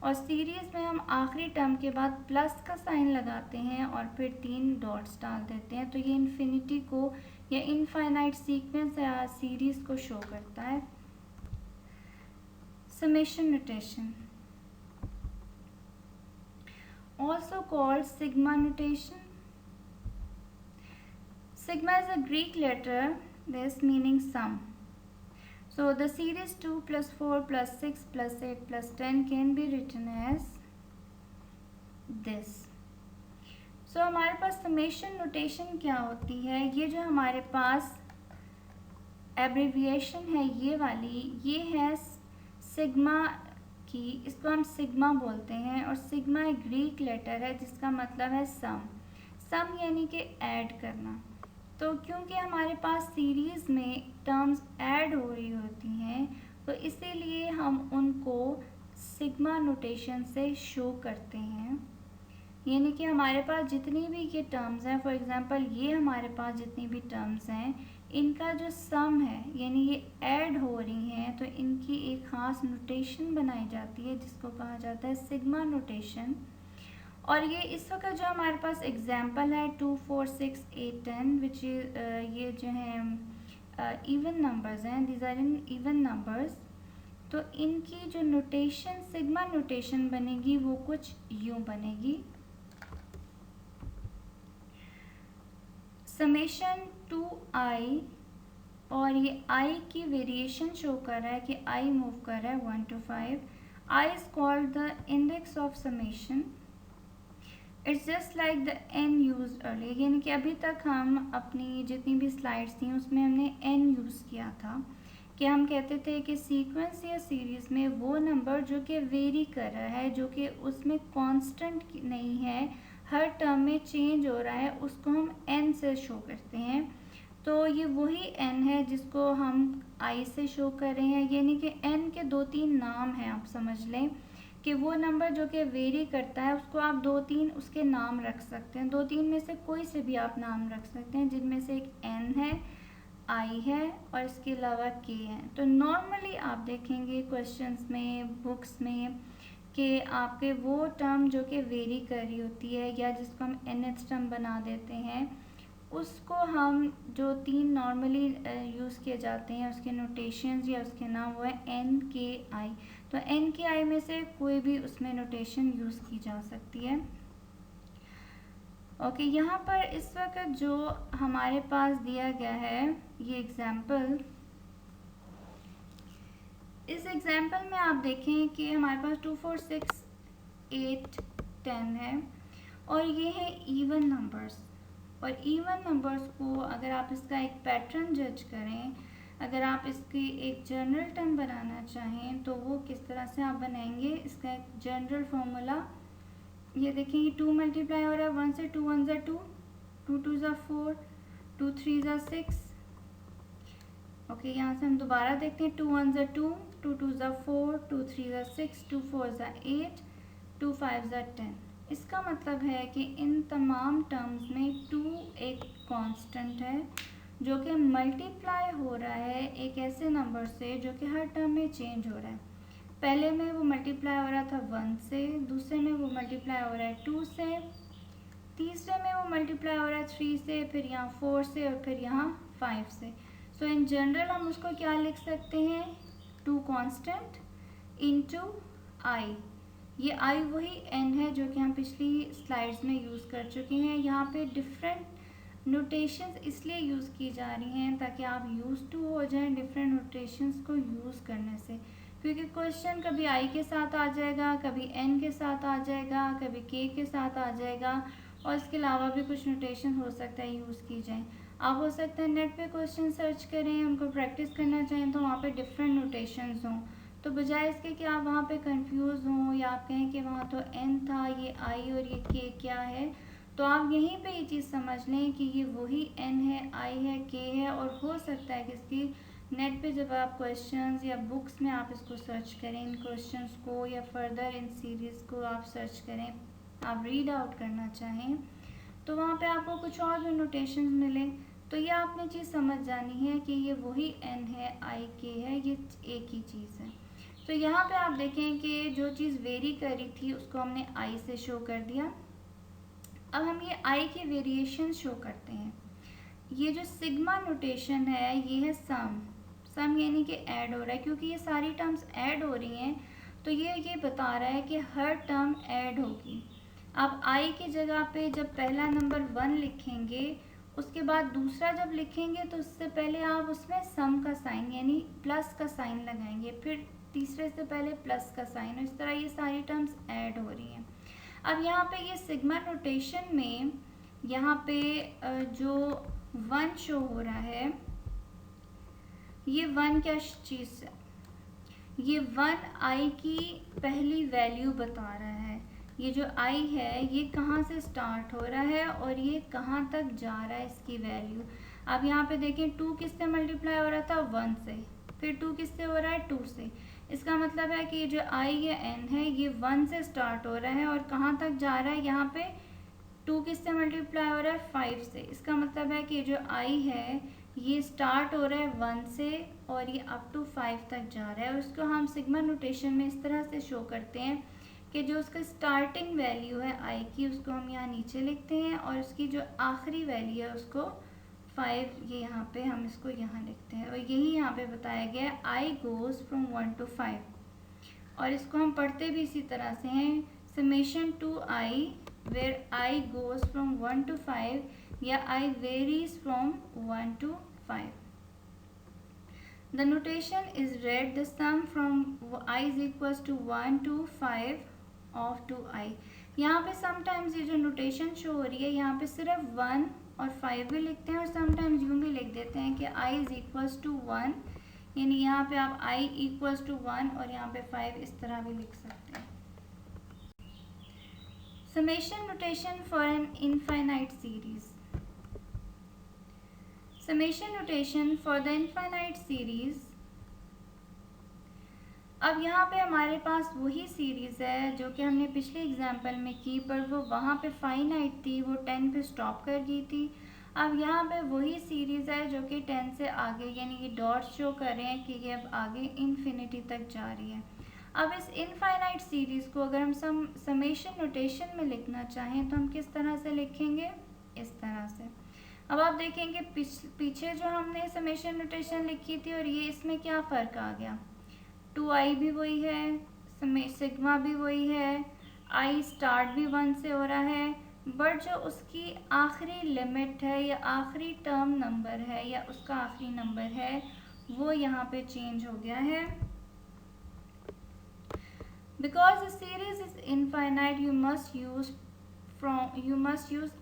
और सीरीज़ में हम आखिरी टर्म के बाद प्लस का साइन लगाते हैं और फिर 3 डॉट्स डाल देते हैं, तो ये इन्फिनिटी को या इनफाइनाइट सीक्वेंस या सीरीज़ को शो करता है। Summation notation, also called sigma notation. Sigma is a Greek letter, this meaning sum. So the series 2 plus 4 plus 6 plus 8 plus 10 can be written as this. So हमारे पास summation notation क्या होती है, ये जो हमारे पास एब्रिविएशन है ये वाली, ये है सिग्मा की, इसको हम सिग्मा बोलते हैं। और सिग्मा एक ग्रीक लेटर है जिसका मतलब है सम। सम यानी कि ऐड करना। तो क्योंकि हमारे पास सीरीज़ में टर्म्स ऐड हो रही होती हैं तो इसीलिए हम उनको सिग्मा नोटेशन से शो करते हैं। यानी कि हमारे पास जितनी भी ये टर्म्स हैं, फॉर एग्जांपल ये हमारे पास जितनी भी टर्म्स हैं, इनका जो सम है यानी ये ऐड हो रही हैं, तो इनकी एक ख़ास नोटेशन बनाई जाती है जिसको कहा जाता है सिग्मा नोटेशन। और ये इस वक्त जो हमारे पास एग्जांपल है 2, 4, 6, 8, 10 विच ये जो हैं इवन नंबर्स हैं, these are in even numbers. तो इनकी जो नोटेशन सिग्मा नोटेशन बनेगी वो कुछ यूँ बनेगी। समेशन 2i, और ये i की वेरिएशन शो कर रहा है कि i मूव कर रहा है 1 to 5। i is called the index of summation. It's just like the n used earlier, यानी कि अभी तक हम अपनी जितनी भी स्लाइड्स थी उसमें हमने n यूज़ किया था कि हम कहते थे कि सीक्वेंस या सीरीज़ में वो नंबर जो कि वेरी कर रहा है, जो कि उसमें कांस्टेंट नहीं है, हर टर्म में चेंज हो रहा है, उसको हम n से शो करते हैं। तो ये वही n है जिसको हम i से शो कर रहे हैं। यानी कि n के 2-3 नाम हैं, आप समझ लें कि वो नंबर जो कि वेरी करता है उसको आप 2-3 उसके नाम रख सकते हैं। 2-3 में से कोई से भी आप नाम रख सकते हैं, जिनमें से एक n है, i है और इसके अलावा k है। तो नॉर्मली आप देखेंगे क्वेश्चंस में, बुक्स में, कि आपके वो टर्म जो कि वेरी कर रही होती है या जिसको हम nth टर्म बना देते हैं, उसको हम जो 3 नॉर्मली यूज़ किए जाते हैं उसके नोटेशंस या उसके नाम वो है n, k, i। तो n, k, i में से कोई भी उसमें नोटेशन यूज़ की जा सकती है। ओके, यहाँ पर इस वक्त जो हमारे पास दिया गया है ये एग्जाम्पल, इस एग्जाम्पल में आप देखें कि हमारे पास 2, 4, 6, 8, 10 है और ये है इवन नंबर्स। और इवन नंबर्स को अगर आप इसका एक पैटर्न जज करें, अगर आप इसकी एक जनरल टर्म बनाना चाहें तो वो किस तरह से आप बनाएंगे, इसका एक जनरल फॉर्मूला ये देखें, ये 2 मल्टीप्लाई हो रहा है 1 से, 2 1 ज़ा 2, 2 2 ज़ा 4, 2 3 ज़ा 6। ओके, यहाँ से हम दोबारा देखते हैं 2 1 ज़ा 2, 2 2 ज़ा 4, 2 3 ज़ा 6, 2 4 ज़ा 8, 2 5 ज़ा 10। इसका मतलब है कि इन तमाम टर्म्स में 2 एक कांस्टेंट है जो कि मल्टीप्लाई हो रहा है एक ऐसे नंबर से जो कि हर टर्म में चेंज हो रहा है। पहले में वो मल्टीप्लाई हो रहा था 1 से, दूसरे में वो मल्टीप्लाई हो रहा है 2 से, तीसरे में वो मल्टीप्लाई हो रहा है 3 से, फिर यहाँ 4 से और फिर यहाँ 5 से। सो इन जनरल हम उसको क्या लिख सकते हैं, 2 कांस्टेंट इनटू i। ये i वही n है जो कि हम पिछली स्लाइड्स में यूज़ कर चुके हैं। यहाँ पे डिफरेंट नोटेशंस इसलिए यूज़ की जा रही हैं ताकि आप यूज़ टू हो जाएं डिफरेंट नोटेशंस को यूज़ करने से, क्योंकि क्वेश्चन कभी i के साथ आ जाएगा, कभी n के साथ आ जाएगा, कभी k के साथ आ जाएगा और इसके अलावा भी कुछ नोटेशन हो सकता है यूज़ की जाए। आप हो सकता है नेट पे क्वेश्चन सर्च करें, उनको प्रैक्टिस करना चाहें तो वहाँ पे डिफरेंट नोटेशंस हों, तो बजाय इसके कि आप वहाँ पे कंफ्यूज हों या आप कहें कि वहाँ तो n था, ये i और ये k क्या है, तो आप यहीं पे ये चीज़ समझ लें कि ये वही n है, i है, k है। और हो सकता है कि इसकी नेट पे जब आप क्वेश्चंस या बुक्स में आप इसको सर्च करें इन क्वेश्चंस को, या फर्दर इन सीरीज़ को आप सर्च करें, आप रीड आउट करना चाहें, तो वहाँ पे आपको कुछ और भी नोटेशंस मिले। तो ये आपने चीज़ समझ जानी है कि ये वही n है, i, k है, ये एक ही चीज़ है। तो यहाँ पे आप देखें कि जो चीज़ वेरी कर रही थी उसको हमने आई से शो कर दिया। अब हम ये आई के वेरिएशन शो करते हैं। ये जो सिग्मा नोटेशन है ये है सम यानी कि ऐड हो रहा है, क्योंकि ये सारी टर्म्स ऐड हो रही हैं तो ये बता रहा है कि हर टर्म ऐड होगी। आप आई की जगह पे जब पहला नंबर 1 लिखेंगे, उसके बाद दूसरा जब लिखेंगे तो उससे पहले आप उसमें सम का साइन यानी प्लस का साइन लगाएंगे, फिर तीसरे से पहले प्लस का साइन, इस तरह ये सारी टर्म्स ऐड हो रही हैं। अब यहाँ पे ये सिग्मा नोटेशन में यहाँ पे जो 1 शो हो रहा है, ये 1 क्या चीज़ है, ये 1 आई की पहली वैल्यू बता रहा है। ये जो आई है ये कहाँ से स्टार्ट हो रहा है और ये कहाँ तक जा रहा है इसकी वैल्यू। अब यहाँ पे देखें 2 किससे मल्टीप्लाई हो रहा था, 1 से, फिर 2 किससे हो रहा है, 2 से। इसका मतलब है कि ये जो आई या एन है ये 1 से स्टार्ट हो रहा है और कहाँ तक जा रहा है, यहाँ पे 2 किससे मल्टीप्लाई हो रहा है, 5 से। इसका मतलब है कि जो आई है ये स्टार्ट हो रहा है 1 से और ये अप टू 5 तक जा रहा है, और उसको हम सिग्मा नोटेशन में इस तरह से शो करते हैं कि जो उसका स्टार्टिंग वैल्यू है आई की उसको हम यहाँ नीचे लिखते हैं और उसकी जो आखिरी वैल्यू है उसको 5 ये यहाँ पे हम इसको यहाँ लिखते हैं, और यही यहाँ पे बताया गया है आई गोज़ फ्रॉम 1 to 5। और इसको हम पढ़ते भी इसी तरह से हैं, summation to i where i goes from 1 to 5 या i varies from 1 to 5। The notation is read the sum from I is equals to 1 to 5 of 2i। यहाँ पे समटाइम्स ये जो नोटेशन शो हो रही है यहाँ पे सिर्फ 1 और 5 भी लिखते हैं, और समटाइम्स यूँ भी लिख देते हैं कि i is equals to 1, यानी यहाँ पे आप i equals to 1 और यहाँ पे 5 इस तरह भी लिख सकते हैं। Summation notation for an infinite series। Summation notation for the infinite series। अब यहाँ पे हमारे पास वही सीरीज़ है जो कि हमने पिछले एग्जाम्पल में की, पर वो वहाँ पे फाइनाइट थी, वो 10 पे स्टॉप कर गई थी। अब यहाँ पे वही सीरीज़ है जो कि 10 से आगे, यानी ये डॉट्स शो कर रहे हैं कि ये अब आगे इन्फिनिटी तक जा रही है। अब इस इनफाइनाइट सीरीज़ को अगर हम समेशन नोटेशन में लिखना चाहें तो हम किस तरह से लिखेंगे, इस तरह से। अब आप देखेंगे पीछे जो हमने समेशन नोटेशन लिखी थी और ये इसमें क्या फ़र्क आ गया, 2i भी वही है, सिग्मा भी वही है, i स्टार्ट भी 1 से हो रहा है, बट जो उसकी आखिरी लिमिट है या आखिरी टर्म नंबर है या उसका आखिरी नंबर है वो यहाँ पे चेंज हो गया है। Because the series is infinite, you must use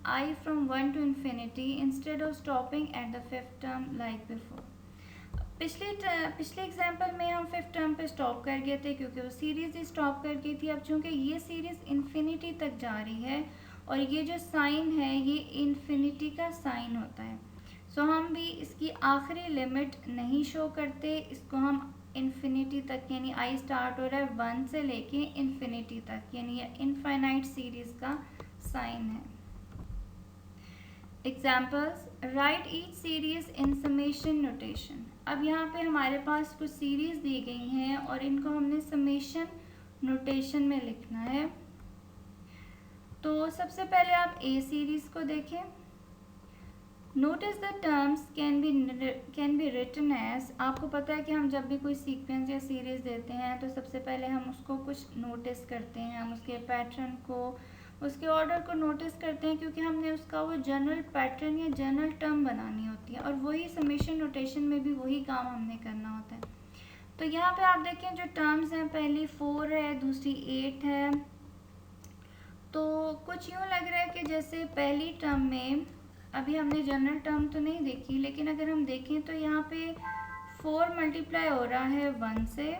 I from 1 to infinity instead of stopping at the 5th term like before। पिछले एग्जाम्पल में हम 5th टर्म पे स्टॉप कर गए थे क्योंकि वो सीरीज़ ही स्टॉप कर गई थी। अब चूँकि ये सीरीज़ इन्फिनिटी तक जा रही है और ये जो साइन है ये इन्फिनिटी का साइन होता है, सो हम भी इसकी आखिरी लिमिट नहीं शो करते, इसको हम इन्फिनिटी तक, यानी आई स्टार्ट हो रहा है 1 से लेके इन्फिनिटी तक, यानी ये इनफाइनाइट सीरीज़ का साइन है। एग्जाम्पल्स, राइट ईच सीरीज़ इन समेशन नोटेशन। अब यहाँ पे हमारे पास कुछ सीरीज़ दी गई हैं और इनको हमने समेशन नोटेशन में लिखना है। तो सबसे पहले आप ए सीरीज़ को देखें। Notice the terms can be written as. आपको पता है कि हम जब भी कोई सीक्वेंस या सीरीज़ देते हैं तो सबसे पहले हम उसको कुछ नोटिस करते हैं, हम उसके पैटर्न को, उसके ऑर्डर को नोटिस करते हैं, क्योंकि हमने उसका वो जनरल पैटर्न या जनरल टर्म बनानी होती है, और वही समेशन नोटेशन में भी वही काम हमने करना होता है। तो यहाँ पे आप देखें जो टर्म्स हैं, पहली 4 है, दूसरी 8 है, तो कुछ यूँ लग रहा है कि जैसे पहली टर्म में, अभी हमने जनरल टर्म तो नहीं देखी, लेकिन अगर हम देखें तो यहाँ पे 4 मल्टीप्लाई हो रहा है 1 से,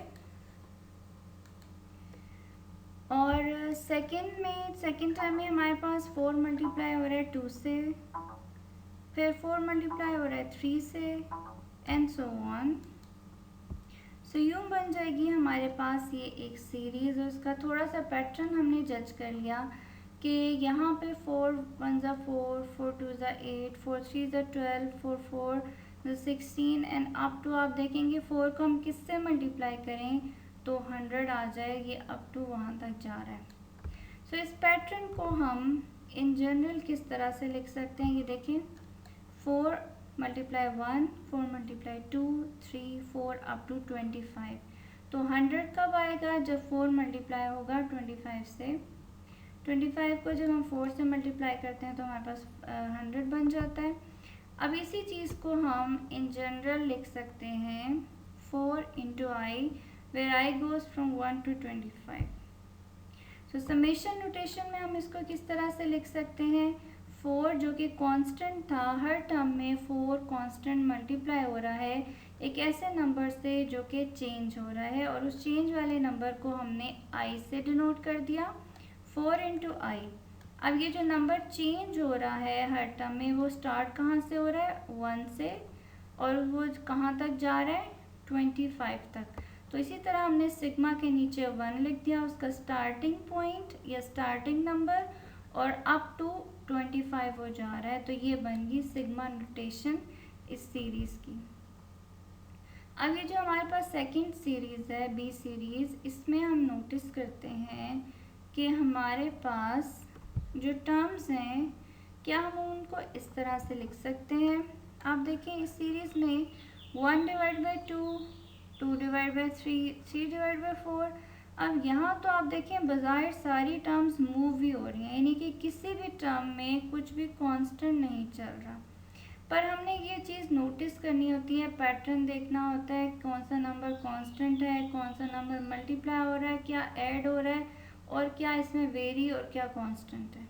और सेकंड टर्म में हमारे पास 4 मल्टीप्लाई हो रहा है 2 से, फिर 4 मल्टीप्लाई हो रहा है 3 से, एंड सो ऑन। सो यूँ बन जाएगी हमारे पास ये एक सीरीज़, और उसका थोड़ा सा पैटर्न हमने जज कर लिया कि यहाँ पे 4 1 4, 4 2 8, 4 3 12, 4 4 16 एंड अप टू आप देखेंगे 4 को हम किससे मल्टीप्लाई करें, तो 100 आ जाए, ये अप टू वहाँ तक जा रहा है। सो इस पैटर्न को हम इन जनरल किस तरह से लिख सकते हैं, ये देखें 4 मल्टीप्लाई 1, 4 मल्टीप्लाई 2, 3, 4 अप टू 25। तो 100 कब आएगा, जब 4 मल्टीप्लाई होगा 25 से। 25 को जब हम 4 से मल्टीप्लाई करते हैं तो हमारे पास 100 बन जाता है। अब इसी चीज़ को हम इन जनरल लिख सकते हैं 4 into i, where i goes from 1 to 25। So summation notation में हम इसको किस तरह से लिख सकते हैं, 4 जो कि कांस्टेंट था, हर टर्म में 4 कांस्टेंट मल्टीप्लाई हो रहा है एक ऐसे नंबर से जो कि चेंज हो रहा है, और उस चेंज वाले नंबर को हमने आई से डिनोट कर दिया, 4 इंटू आई। अब ये जो नंबर चेंज हो रहा है हर टर्म में, वो स्टार्ट कहाँ से हो रहा है, 1 से, और वो कहाँ तक जा रहा है, 25 तक। तो इसी तरह हमने सिग्मा के नीचे 1 लिख दिया, उसका स्टार्टिंग पॉइंट या स्टार्टिंग नंबर, और अप टू 25 हो जा रहा है। तो ये बन गई सिग्मा नोटेशन इस सीरीज़ की। अब ये जो हमारे पास सेकंड सीरीज़ है, बी सीरीज़, इसमें हम नोटिस करते हैं कि हमारे पास जो टर्म्स हैं, क्या हम उनको इस तरह से लिख सकते हैं। आप देखें इस सीरीज़ में 1 divide by 2, 2 divide by 3, 3 divide by 4। अब यहाँ तो आप देखें बज़ाहिर सारी टर्म्स मूव भी हो रही हैं, यानी कि किसी भी टर्म में कुछ भी कांस्टेंट नहीं चल रहा। पर हमने ये चीज़ नोटिस करनी होती है, पैटर्न देखना होता है, कौन सा नंबर कांस्टेंट है, कौन सा नंबर मल्टीप्लाई हो रहा है, क्या ऐड हो रहा है, और क्या इसमें वेरी और क्या कांस्टेंट है।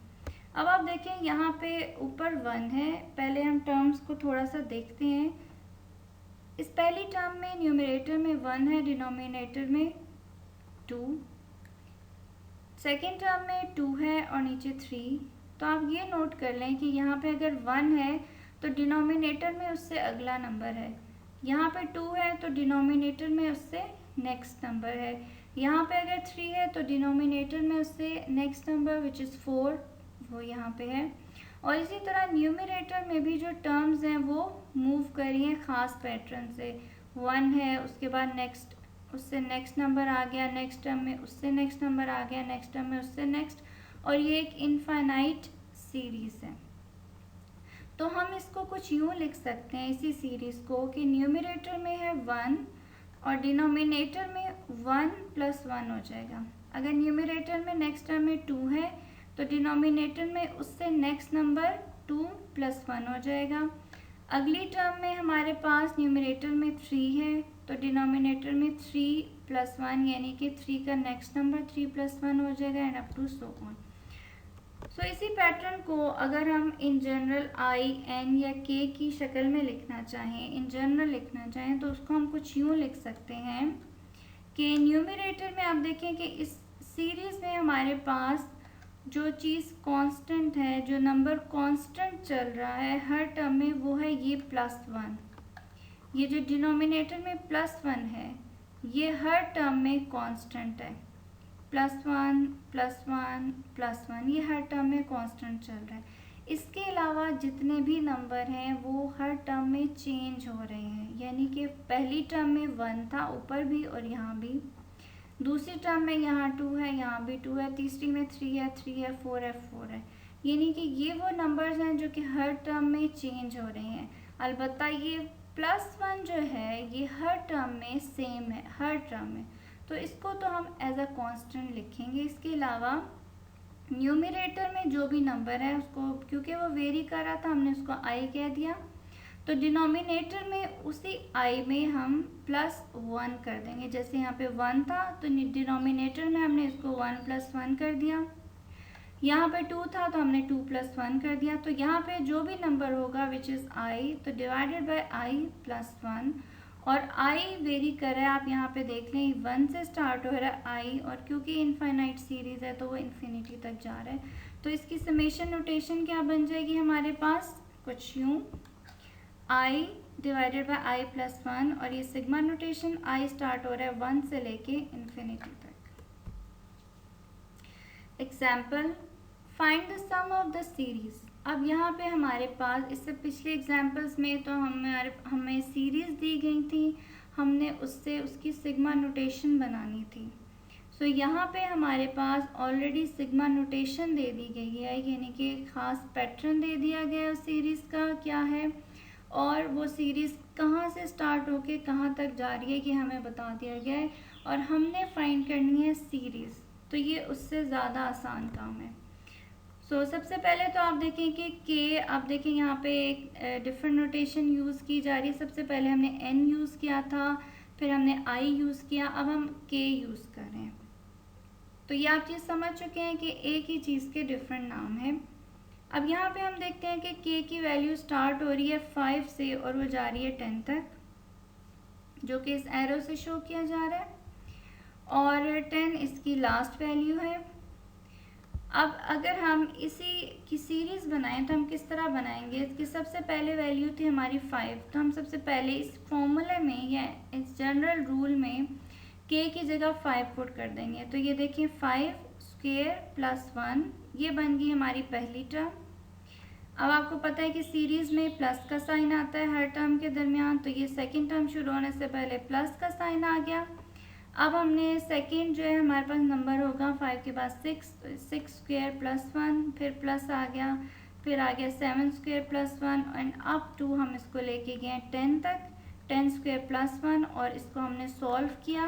अब आप देखें यहाँ पे ऊपर 1 है, पहले हम टर्म्स को थोड़ा सा देखते हैं। इस पहली टर्म में न्यूमरेटर में 1 है, डिनोमिनेटर में 2, सेकेंड टर्म में 2 है और नीचे 3। तो आप ये नोट कर लें कि यहाँ पे अगर 1 है तो डिनोमिनेटर में उससे अगला नंबर है, यहाँ पे 2 है तो डिनोमिनेटर में उससे नेक्स्ट नंबर है, यहाँ पे अगर 3 है तो डिनोमिनेटर में उससे नेक्स्ट नंबर विच इज़ 4, वो यहाँ पे है। और इसी तरह न्यूमरेटर में भी जो टर्म्स हैं वो मूव कर रही हैं ख़ास पैटर्न से। 1 है, उसके बाद नेक्स्ट, उससे नेक्स्ट नंबर आ गया, नेक्स्ट टर्म में उससे नेक्स्ट नंबर आ गया, नेक्स्ट टर्म में उससे नेक्स्ट, और ये एक इनफाइनाइट सीरीज़ है। तो हम इसको कुछ यूँ लिख सकते हैं इसी सीरीज़ को कि न्यूमरेटर में है 1 और डिनोमिनेटर में 1 प्लस 1 हो जाएगा। अगर न्यूमरेटर में नेक्स्ट टर्म में 2 है तो डिनोमिनेटर में उससे नेक्स्ट नंबर 2 प्लस 1 हो जाएगा। अगली टर्म में हमारे पास न्यूमरेटर में 3 है तो डिनोमिनेटर में 3 प्लस 1 यानी कि 3 का नेक्स्ट नंबर 3 प्लस 1 हो जाएगा, and up to so on. So इसी पैटर्न को अगर हम इन जनरल आई, एन या के की शक्ल में लिखना चाहें, इन जनरल लिखना चाहें, तो उसको हम कुछ यूँ लिख सकते हैं कि न्यूमरेटर में आप देखें कि इस सीरीज़ में हमारे पास जो चीज़ कांस्टेंट है, जो नंबर कांस्टेंट चल रहा है हर टर्म में, वो है ये +1। ये जो डिनोमिनेटर में +1 है ये हर टर्म में कांस्टेंट है, +1 +1 +1, ये हर टर्म में कांस्टेंट चल रहा है। इसके अलावा जितने भी नंबर हैं वो हर टर्म में चेंज हो रहे हैं, यानी कि पहली टर्म में 1 था ऊपर भी और यहाँ भी, दूसरी टर्म में यहाँ 2 है, यहाँ भी 2 है, तीसरी में 3 है, 3 है, 4 है, 4 है, यानी कि ये वो नंबर्स हैं जो कि हर टर्म में चेंज हो रहे हैं। अलबत्ता ये +1 जो है ये हर टर्म में सेम है, हर टर्म में, तो इसको तो हम एज अ कांस्टेंट लिखेंगे। इसके अलावा न्यूमरेटर में जो भी नंबर है उसको, क्योंकि वो वेरी कर रहा था, हमने उसको आई कह दिया, तो डिनोमिनेटर में उसी आई में हम +1 कर देंगे। जैसे यहाँ पे 1 था तो डिनोमिनेटर में हमने इसको 1 + 1 कर दिया, यहाँ पे 2 था तो हमने 2 + 1 कर दिया। तो यहाँ पे जो भी नंबर होगा विच इज़ आई, तो डिवाइडेड बाय आई +1, और आई वेरी कर रहा है, आप यहाँ पे देख लें 1 से स्टार्ट हो रहा है आई, और क्योंकि इनफाइनाइट सीरीज़ है तो वो इन्फिनिटी तक जा रहा है। तो इसकी समेशन नोटेशन क्या बन जाएगी हमारे पास, कुछ यूँ, आई डिवाइडेड बाय आई +1, और ये सिग्मा नोटेशन, आई स्टार्ट हो रहा है 1 से लेके इन्फिनिटी तक। Example, find the sum of the series. अब यहाँ पे हमारे पास, इससे पिछले एग्जाम्पल्स में तो हमें सीरीज़ दी गई थी हमने उससे उसकी सिग्मा नोटेशन बनानी थी। सो यहाँ पे हमारे पास ऑलरेडी सिग्मा नोटेशन दे दी गई है, यानी कि ख़ास पैटर्न दे दिया गया है उस सीरीज़ का क्या है, और वो सीरीज़ कहाँ से स्टार्ट होके कहाँ तक जा रही है ये हमें बता दिया गया है, और हमने फाइंड करनी है सीरीज़। तो ये उससे ज़्यादा आसान काम है। सबसे पहले तो आप देखें कि के, आप देखें यहाँ पे एक डिफरेंट नोटेशन यूज़ की जा रही है। सबसे पहले हमने एन यूज़ किया था, फिर हमने आई यूज़ किया, अब हम के यूज़ कर रहे हैं। तो ये आप चीज़ समझ चुके हैं कि एक ही चीज़ के डिफरेंट नाम हैं। अब यहाँ पे हम देखते हैं कि के की वैल्यू स्टार्ट हो रही है 5 से और वो जा रही है 10 तक, जो कि इस एरो से शो किया जा रहा है, और 10 इसकी लास्ट वैल्यू है। अब अगर हम इसी की सीरीज़ बनाएं तो हम किस तरह बनाएंगे कि सबसे पहले वैल्यू थी हमारी 5, तो हम सबसे पहले इस फॉर्मूले में या इस जनरल रूल में के की जगह 5 पुट कर देंगे। तो ये देखिए 5 स्क्वायर प्लस 1, ये बन गई हमारी पहली टर्म। अब आपको पता है कि सीरीज़ में प्लस का साइन आता है हर टर्म के दरमियान, तो ये सेकेंड टर्म शुरू होने से पहले प्लस का साइन आ गया। अब हमने सेकेंड जो है हमारे पास नंबर होगा 5 के बाद 6, 6 स्क्वायर प्लस 1, फिर प्लस आ गया, फिर आ गया 7 square plus 1, and up to हम इसको लेके गए 10 तक, 10 स्क्वायर प्लस 1, और इसको हमने सॉल्व किया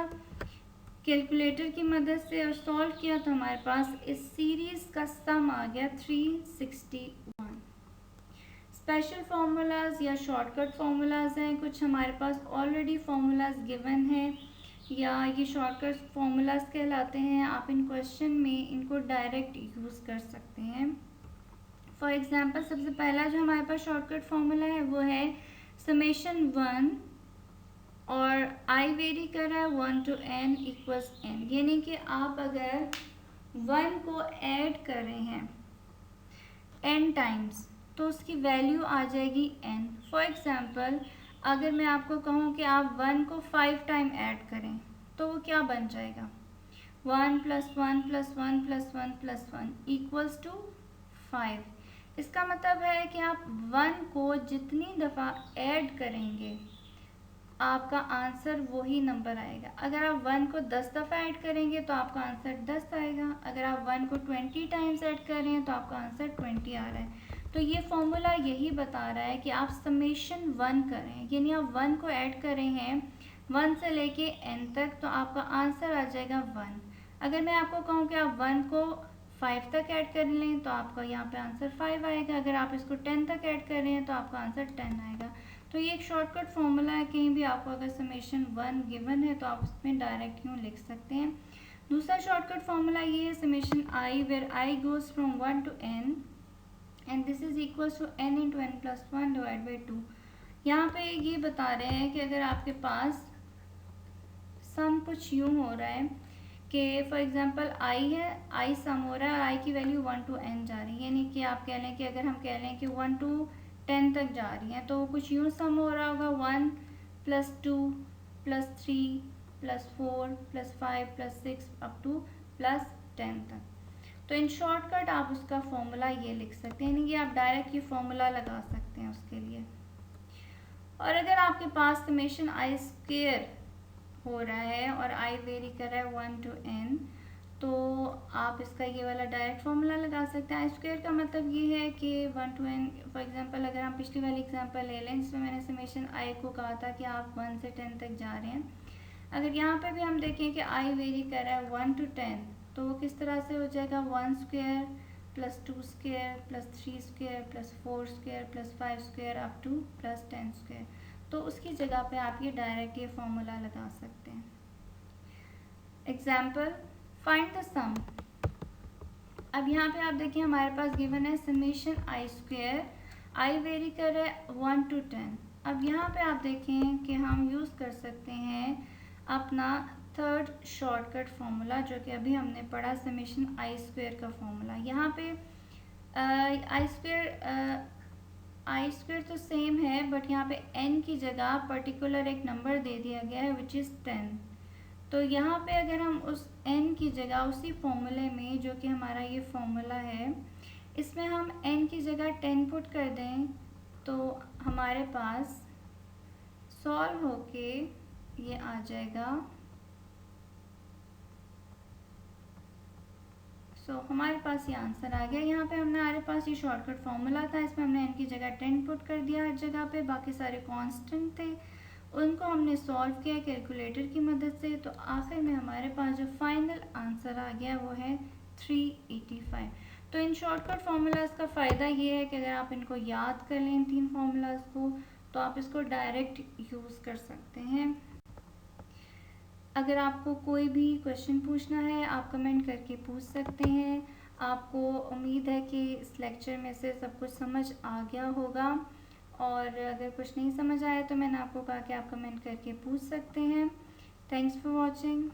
कैलकुलेटर की मदद से, और सॉल्व किया तो हमारे पास इस सीरीज़ का सम आ गया 361। स्पेशल फार्मूलाज या शॉर्टकट फार्मूलाज हैं, कुछ हमारे पास ऑलरेडी फार्मूलाज गिवन है या ये शॉर्टकट फार्मूलाज कहलाते हैं। आप इन क्वेश्चन में इनको डायरेक्ट यूज़ कर सकते हैं। फॉर एग्जांपल सबसे पहला जो हमारे पास शॉर्टकट फार्मूला है वो है समेशन 1, और आई वेरी कर रहा है 1 to n इक्वल्स n, यानी कि आप अगर 1 को ऐड कर रहे हैं n टाइम्स तो उसकी वैल्यू आ जाएगी n। फॉर एग्जांपल अगर मैं आपको कहूँ कि आप 1 को 5 टाइम ऐड करें तो वो क्या बन जाएगा, 1 + 1 + 1 + 1 + 1 इक्वल्स टू 5। इसका मतलब है कि आप 1 को जितनी दफ़ा ऐड करेंगे आपका आंसर वही नंबर आएगा। अगर आप 1 को 10 दफ़ा ऐड करेंगे तो आपका आंसर 10 आएगा। अगर आप 1 को 20 टाइम्स ऐड कर रहे हैं तो आपका आंसर 20 आ रहा है। तो ये फॉर्मूला यही बता रहा है कि आप समेशन 1 करें, यानी आप 1 को ऐड कर रहे हैं 1 से लेके n तक, तो आपका आंसर आ जाएगा 1। अगर मैं आपको कहूँ कि आप 1 को 5 तक ऐड कर लें तो आपका यहाँ पे आंसर 5 आएगा। अगर आप इसको 10 तक ऐड कर रहे हैं तो आपका आंसर 10 आएगा। तो ये एक शॉर्टकट फॉर्मूला है, कहीं भी आपको अगर समेशन 1 गिवन है तो आप उसमें डायरेक्ट यूँ लिख सकते हैं। दूसरा शॉर्टकट फॉर्मूला ये है summation i, where i goes from 1 to n and this is equals to n × n + 1 / 2। यहाँ पे ये बता रहे हैं कि अगर आपके पास सम कुछ यूँ हो रहा है कि फॉर एग्जांपल आई है, आई सम हो रहा है और आई की वैल्यू 1 to n जा रही है, यानी कि आप कह लें कि अगर हम कह लें कि 1 to 10 तक जा रही हैं तो कुछ यूँ सम हो रहा होगा 1 + 2 + 3 + 4 + 5 + 6 अप टू +10 तक। तो इन शॉर्टकट आप उसका फॉर्मूला ये लिख सकते हैं, यानी कि आप डायरेक्ट ये फॉर्मूला लगा सकते हैं उसके लिए। और अगर आपके पास समेशन आई स्क्वायर हो रहा है और आई वेरी कर रहा है 1 to n, तो आप इसका ये वाला डायरेक्ट फॉर्मूला लगा सकते हैं। आई स्क्वायर का मतलब ये है कि 1 to n, फॉर एग्जांपल अगर हम पिछली वाली एग्जांपल ले लें जिसमें मैंने समेशन आई को कहा था कि आप 1 से 10 तक जा रहे हैं, अगर यहाँ पे भी हम देखें कि आई वेरी कर रहा है 1 to 10, तो वो किस तरह से हो जाएगा 1 square + 2 square + 3 square + 4 square + 5 square up to +10 square. तो उसकी जगह पे आप ये डायरेक्ट ये फॉर्मूला लगा सकते हैं। एग्जाम्पल फाइंड द सम। अब यहाँ पे आप देखिए हमारे पास गिवन है summation I square, I very कर रहा है 1 to 10। अब यहाँ पे आप देखें कि हम यूज़ कर सकते हैं अपना थर्ड शॉर्टकट फार्मूला जो कि अभी हमने पढ़ा समेशन आई स्क्वायर का फार्मूला। यहाँ पे आई स्क्वायर तो सेम है बट यहाँ पे n की जगह पर्टिकुलर एक नंबर दे दिया गया है विच इज़ 10। तो यहाँ पे अगर हम उस n की जगह उसी फॉर्मूले में जो कि हमारा ये फॉर्मूला है इसमें हम n की जगह 10 पुट कर दें तो हमारे पास सॉल्व होके ये आ जाएगा। हमारे पास ये आंसर आ गया। यहाँ पे हमारे पास ये शॉर्टकट फॉर्मूला था, इसमें हमने n की जगह 10 पुट कर दिया हर जगह पे, बाकी सारे कांस्टेंट थे उनको हमने सॉल्व किया कैलकुलेटर की मदद से। तो आखिर में हमारे पास जो फाइनल आंसर आ गया वो है 385। तो इन शॉर्टकट फार्मूलाज का फ़ायदा ये है कि अगर आप इनको याद कर लें इन 3 फार्मूलाज को, तो आप इसको डायरेक्ट यूज़ कर सकते हैं। अगर आपको कोई भी क्वेश्चन पूछना है आप कमेंट करके पूछ सकते हैं। आपको उम्मीद है कि इस लेक्चर में से सब कुछ समझ आ गया होगा, और अगर कुछ नहीं समझ आया तो मैंने आपको कहा कि आप कमेंट करके पूछ सकते हैं। Thanks for watching.